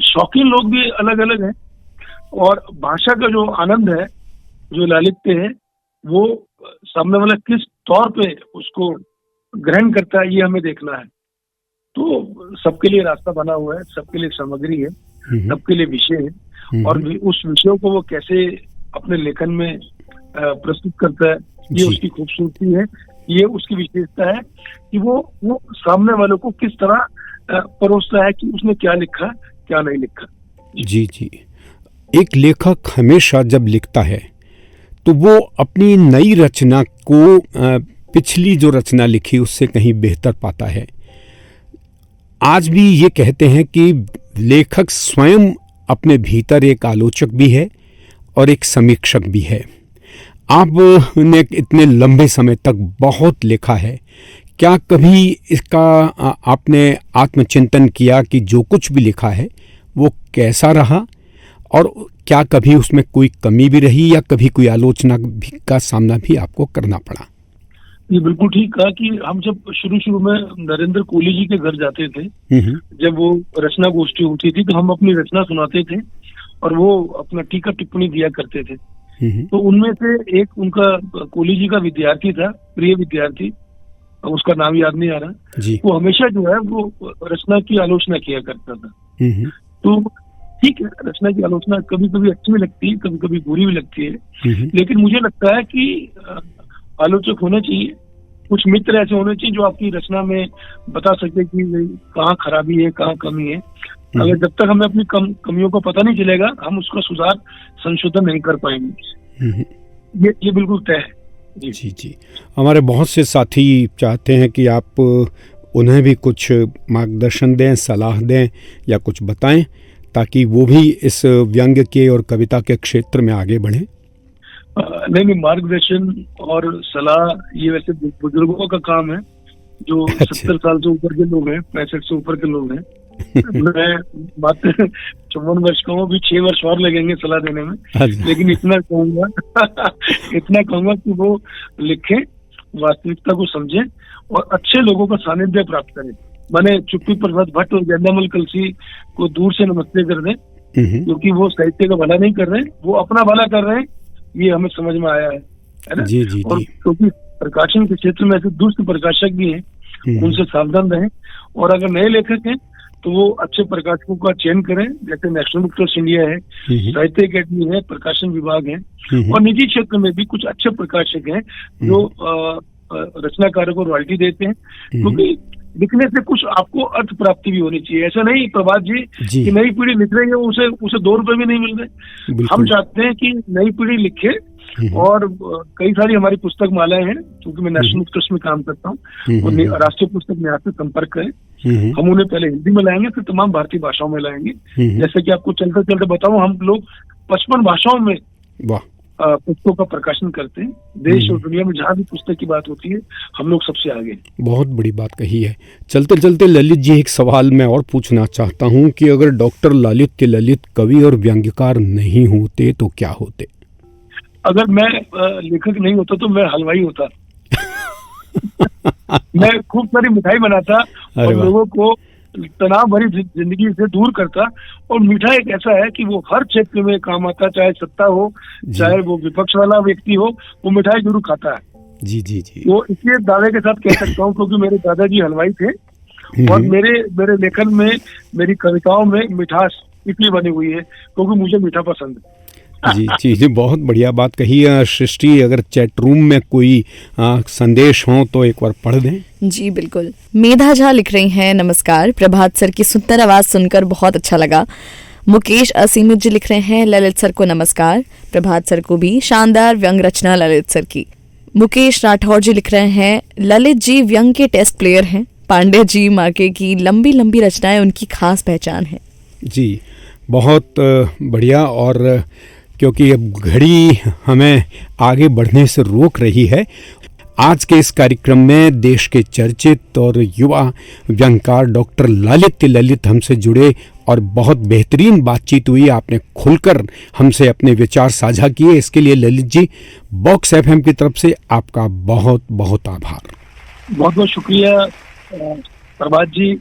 शौकीन लोग भी अलग अलग हैं। और भाषा का जो आनंद है, जो लालित्य है, वो सामने वाला किस तौर पे उसको ग्रहण करता है, ये हमें देखना है। तो सबके लिए रास्ता बना हुआ है, सबके लिए सामग्री है, सबके लिए विषय है, और उस विषयों को वो कैसे अपने लेखन में प्रस्तुत करता है, ये उसकी खूबसूरती है, ये उसकी विशेषता है कि वो सामने वालों को किस तरह परोसता है कि उसने क्या लिखा, क्या नहीं लिखा। जी जी। एक लेखक हमेशा जब लिखता है तो वो अपनी नई रचना को पिछली जो रचना लिखी उससे कहीं बेहतर पाता है। आज भी ये कहते हैं कि लेखक स्वयं अपने भीतर एक आलोचक भी है और एक समीक्षक भी है। आपने इतने लंबे समय तक बहुत लिखा है, क्या कभी इसका आपने आत्मचिंतन किया कि जो कुछ भी लिखा है वो कैसा रहा, और क्या कभी उसमें कोई कमी भी रही या कभी कोई आलोचना भी का सामना भी आपको करना पड़ा? ये बिल्कुल ठीक कहा कि हम जब शुरू में नरेंद्र कोहली जी के घर जाते थे, जब वो रचना गोष्ठी होती थी, तो हम अपनी रचना सुनाते थे और वो अपना टीका टिप्पणी दिया करते थे। तो उनमें से एक उनका कोहली जी का विद्यार्थी था, प्रिय विद्यार्थी, उसका नाम याद नहीं आ रहा, वो हमेशा जो है वो रचना की आलोचना किया करता था। तो ठीक है, रचना की आलोचना कभी कभी अच्छी भी लगती है, कभी कभी बुरी भी लगती है, लेकिन मुझे लगता है कि आलोचक होने चाहिए, कुछ मित्र ऐसे होने चाहिए जो आपकी रचना में बता सके कि कहाँ खराबी है, कहाँ कमी है। अगर जब तक हमें अपनी कमियों का पता नहीं चलेगा, हम उसका सुधार संशोधन नहीं कर पाएंगे। ये बिल्कुल तय है। जी जी। हमारे बहुत से साथी चाहते हैं कि आप उन्हें भी कुछ मार्गदर्शन दें, सलाह दें या कुछ बताएं, ताकि वो भी इस व्यंग्य के और कविता के क्षेत्र में आगे बढ़ें। नहीं, मार्गदर्शन और सलाह ये वैसे बुजुर्गों का काम है, जो 70 साल से ऊपर के लोग हैं, 65 से ऊपर के लोग हैं। मैं मात्र 54 वर्ष का हूँ, अभी 6 वर्ष और लगेंगे सलाह देने में, लेकिन इतना कहूंगा कि वो लिखें, वास्तविकता को समझें और अच्छे लोगों का सानिध्य प्राप्त करें। माने चुप्पी प्रसाद भट्ट और जयमल कलसी को दूर से नमस्ते कर दें, क्योंकि वो साहित्य का भला नहीं कर रहे, वो अपना भला कर रहे हैं, ये हमें समझ में आया है ना। जी जी। और क्योंकि प्रकाशन के क्षेत्र में ऐसे दुष्ट प्रकाशक भी हैं, उनसे सावधान रहें, और अगर नए लेखक हैं तो वो अच्छे प्रकाशकों का चयन करें, जैसे नेशनल बुक ट्रस्ट इंडिया है, साहित्य अकेडमी है, प्रकाशन विभाग है, और निजी क्षेत्र में भी कुछ अच्छे प्रकाशक हैं जो रचनाकारों को रॉयल्टी देते हैं, क्योंकि लिखने से कुछ आपको अर्थ प्राप्ति भी होनी चाहिए। ऐसा नहीं प्रभात जी कि नई पीढ़ी लिख रही है, उसे 2 रुपए भी नहीं मिल रहे। हम चाहते हैं कि नई पीढ़ी लिखे, और कई सारी हमारी पुस्तक मालाएं हैं, क्योंकि मैं नेशनल बुक ट्रस्ट में काम करता हूँ, और राष्ट्रीय पुस्तक न्यास से संपर्क करें। हम उन्हें पहले हिंदी में लाएंगे, फिर तमाम भारतीय भाषाओं में लाएंगे। जैसे कि आपको चलते चलते बताऊं, हम लोग 55 भाषाओं में पुस्तकों का प्रकाशन करते हैं। देश और दुनिया में जहाँ भी पुस्तक की बात होती है, हम लोग सबसे आगे। बहुत बड़ी बात कही है। चलते चलते ललित जी, एक सवाल मैं और पूछना चाहता हूँ कि अगर डॉक्टर लालित्य ललित कवि और व्यंग्यकार नहीं होते तो क्या होते? अगर मैं लेखक नहीं होता तो मैं हलवाई होता। मैं खूब सारी मिठाई बनाता और लोगों को तनाव भरी जिंदगी से दूर करता। और मीठा एक ऐसा है कि वो हर क्षेत्र में काम आता, चाहे सत्ता हो, चाहे वो विपक्ष वाला व्यक्ति हो, वो मिठाई जरूर खाता है। जी जी जी। वो इसलिए दावे के साथ कह सकता हूँ, क्योंकि मेरे दादाजी हलवाई थे, और मेरे लेखन में, मेरी कविताओं में मिठास इसलिए बनी हुई है क्योंकि मुझे मीठा पसंद है। जी जी जी, बहुत बढ़िया बात कही है। सृष्टि, अगर चैट रूम में कोई संदेश हो तो एक बार पढ़ दें। जी बिल्कुल। मेधा झा लिख रही हैं, नमस्कार, प्रभात सर की सुंदर आवाज सुनकर बहुत अच्छा लगा। मुकेश असीमित जी लिख रहे हैं, ललित सर को नमस्कार, प्रभात सर को भी, शानदार व्यंग रचना ललित सर की। मुकेश राठौर जी लिख रहे हैं, ललित जी व्यंग के टेस्ट प्लेयर हैं, पांडे जी मार्के की लंबी लंबी रचनाएं उनकी खास पहचान है। जी बहुत बढ़िया। और क्योंकि अब घड़ी हमें आगे बढ़ने से रोक रही है, आज के इस कार्यक्रम में देश के चर्चित और युवा व्यंग्यकार डॉक्टर लालित्य ललित हमसे जुड़े और बहुत बेहतरीन बातचीत हुई। आपने खुलकर हमसे अपने विचार साझा किए, इसके लिए ललित जी, बॉक्स एफएम की तरफ से आपका बहुत बहुत आभार। बहुत बहुत शुक्रिया प्रभात जी,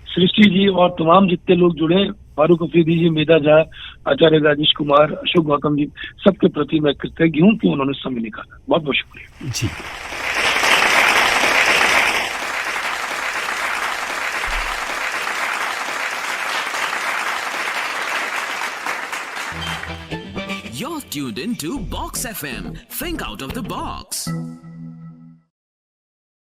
सृष्टि जी और तमाम जितने लोग जुड़े फारूक अफरीदी जी, मेधा झा, आचार्य राजेश कुमार, अशोक गौतम जी, सबके प्रति मैं कृतज्ञ हूँ कि उन्होंने समय निकाला। बहुत बहुत शुक्रिया जी। You're tuned into Box FM. Think out of the box.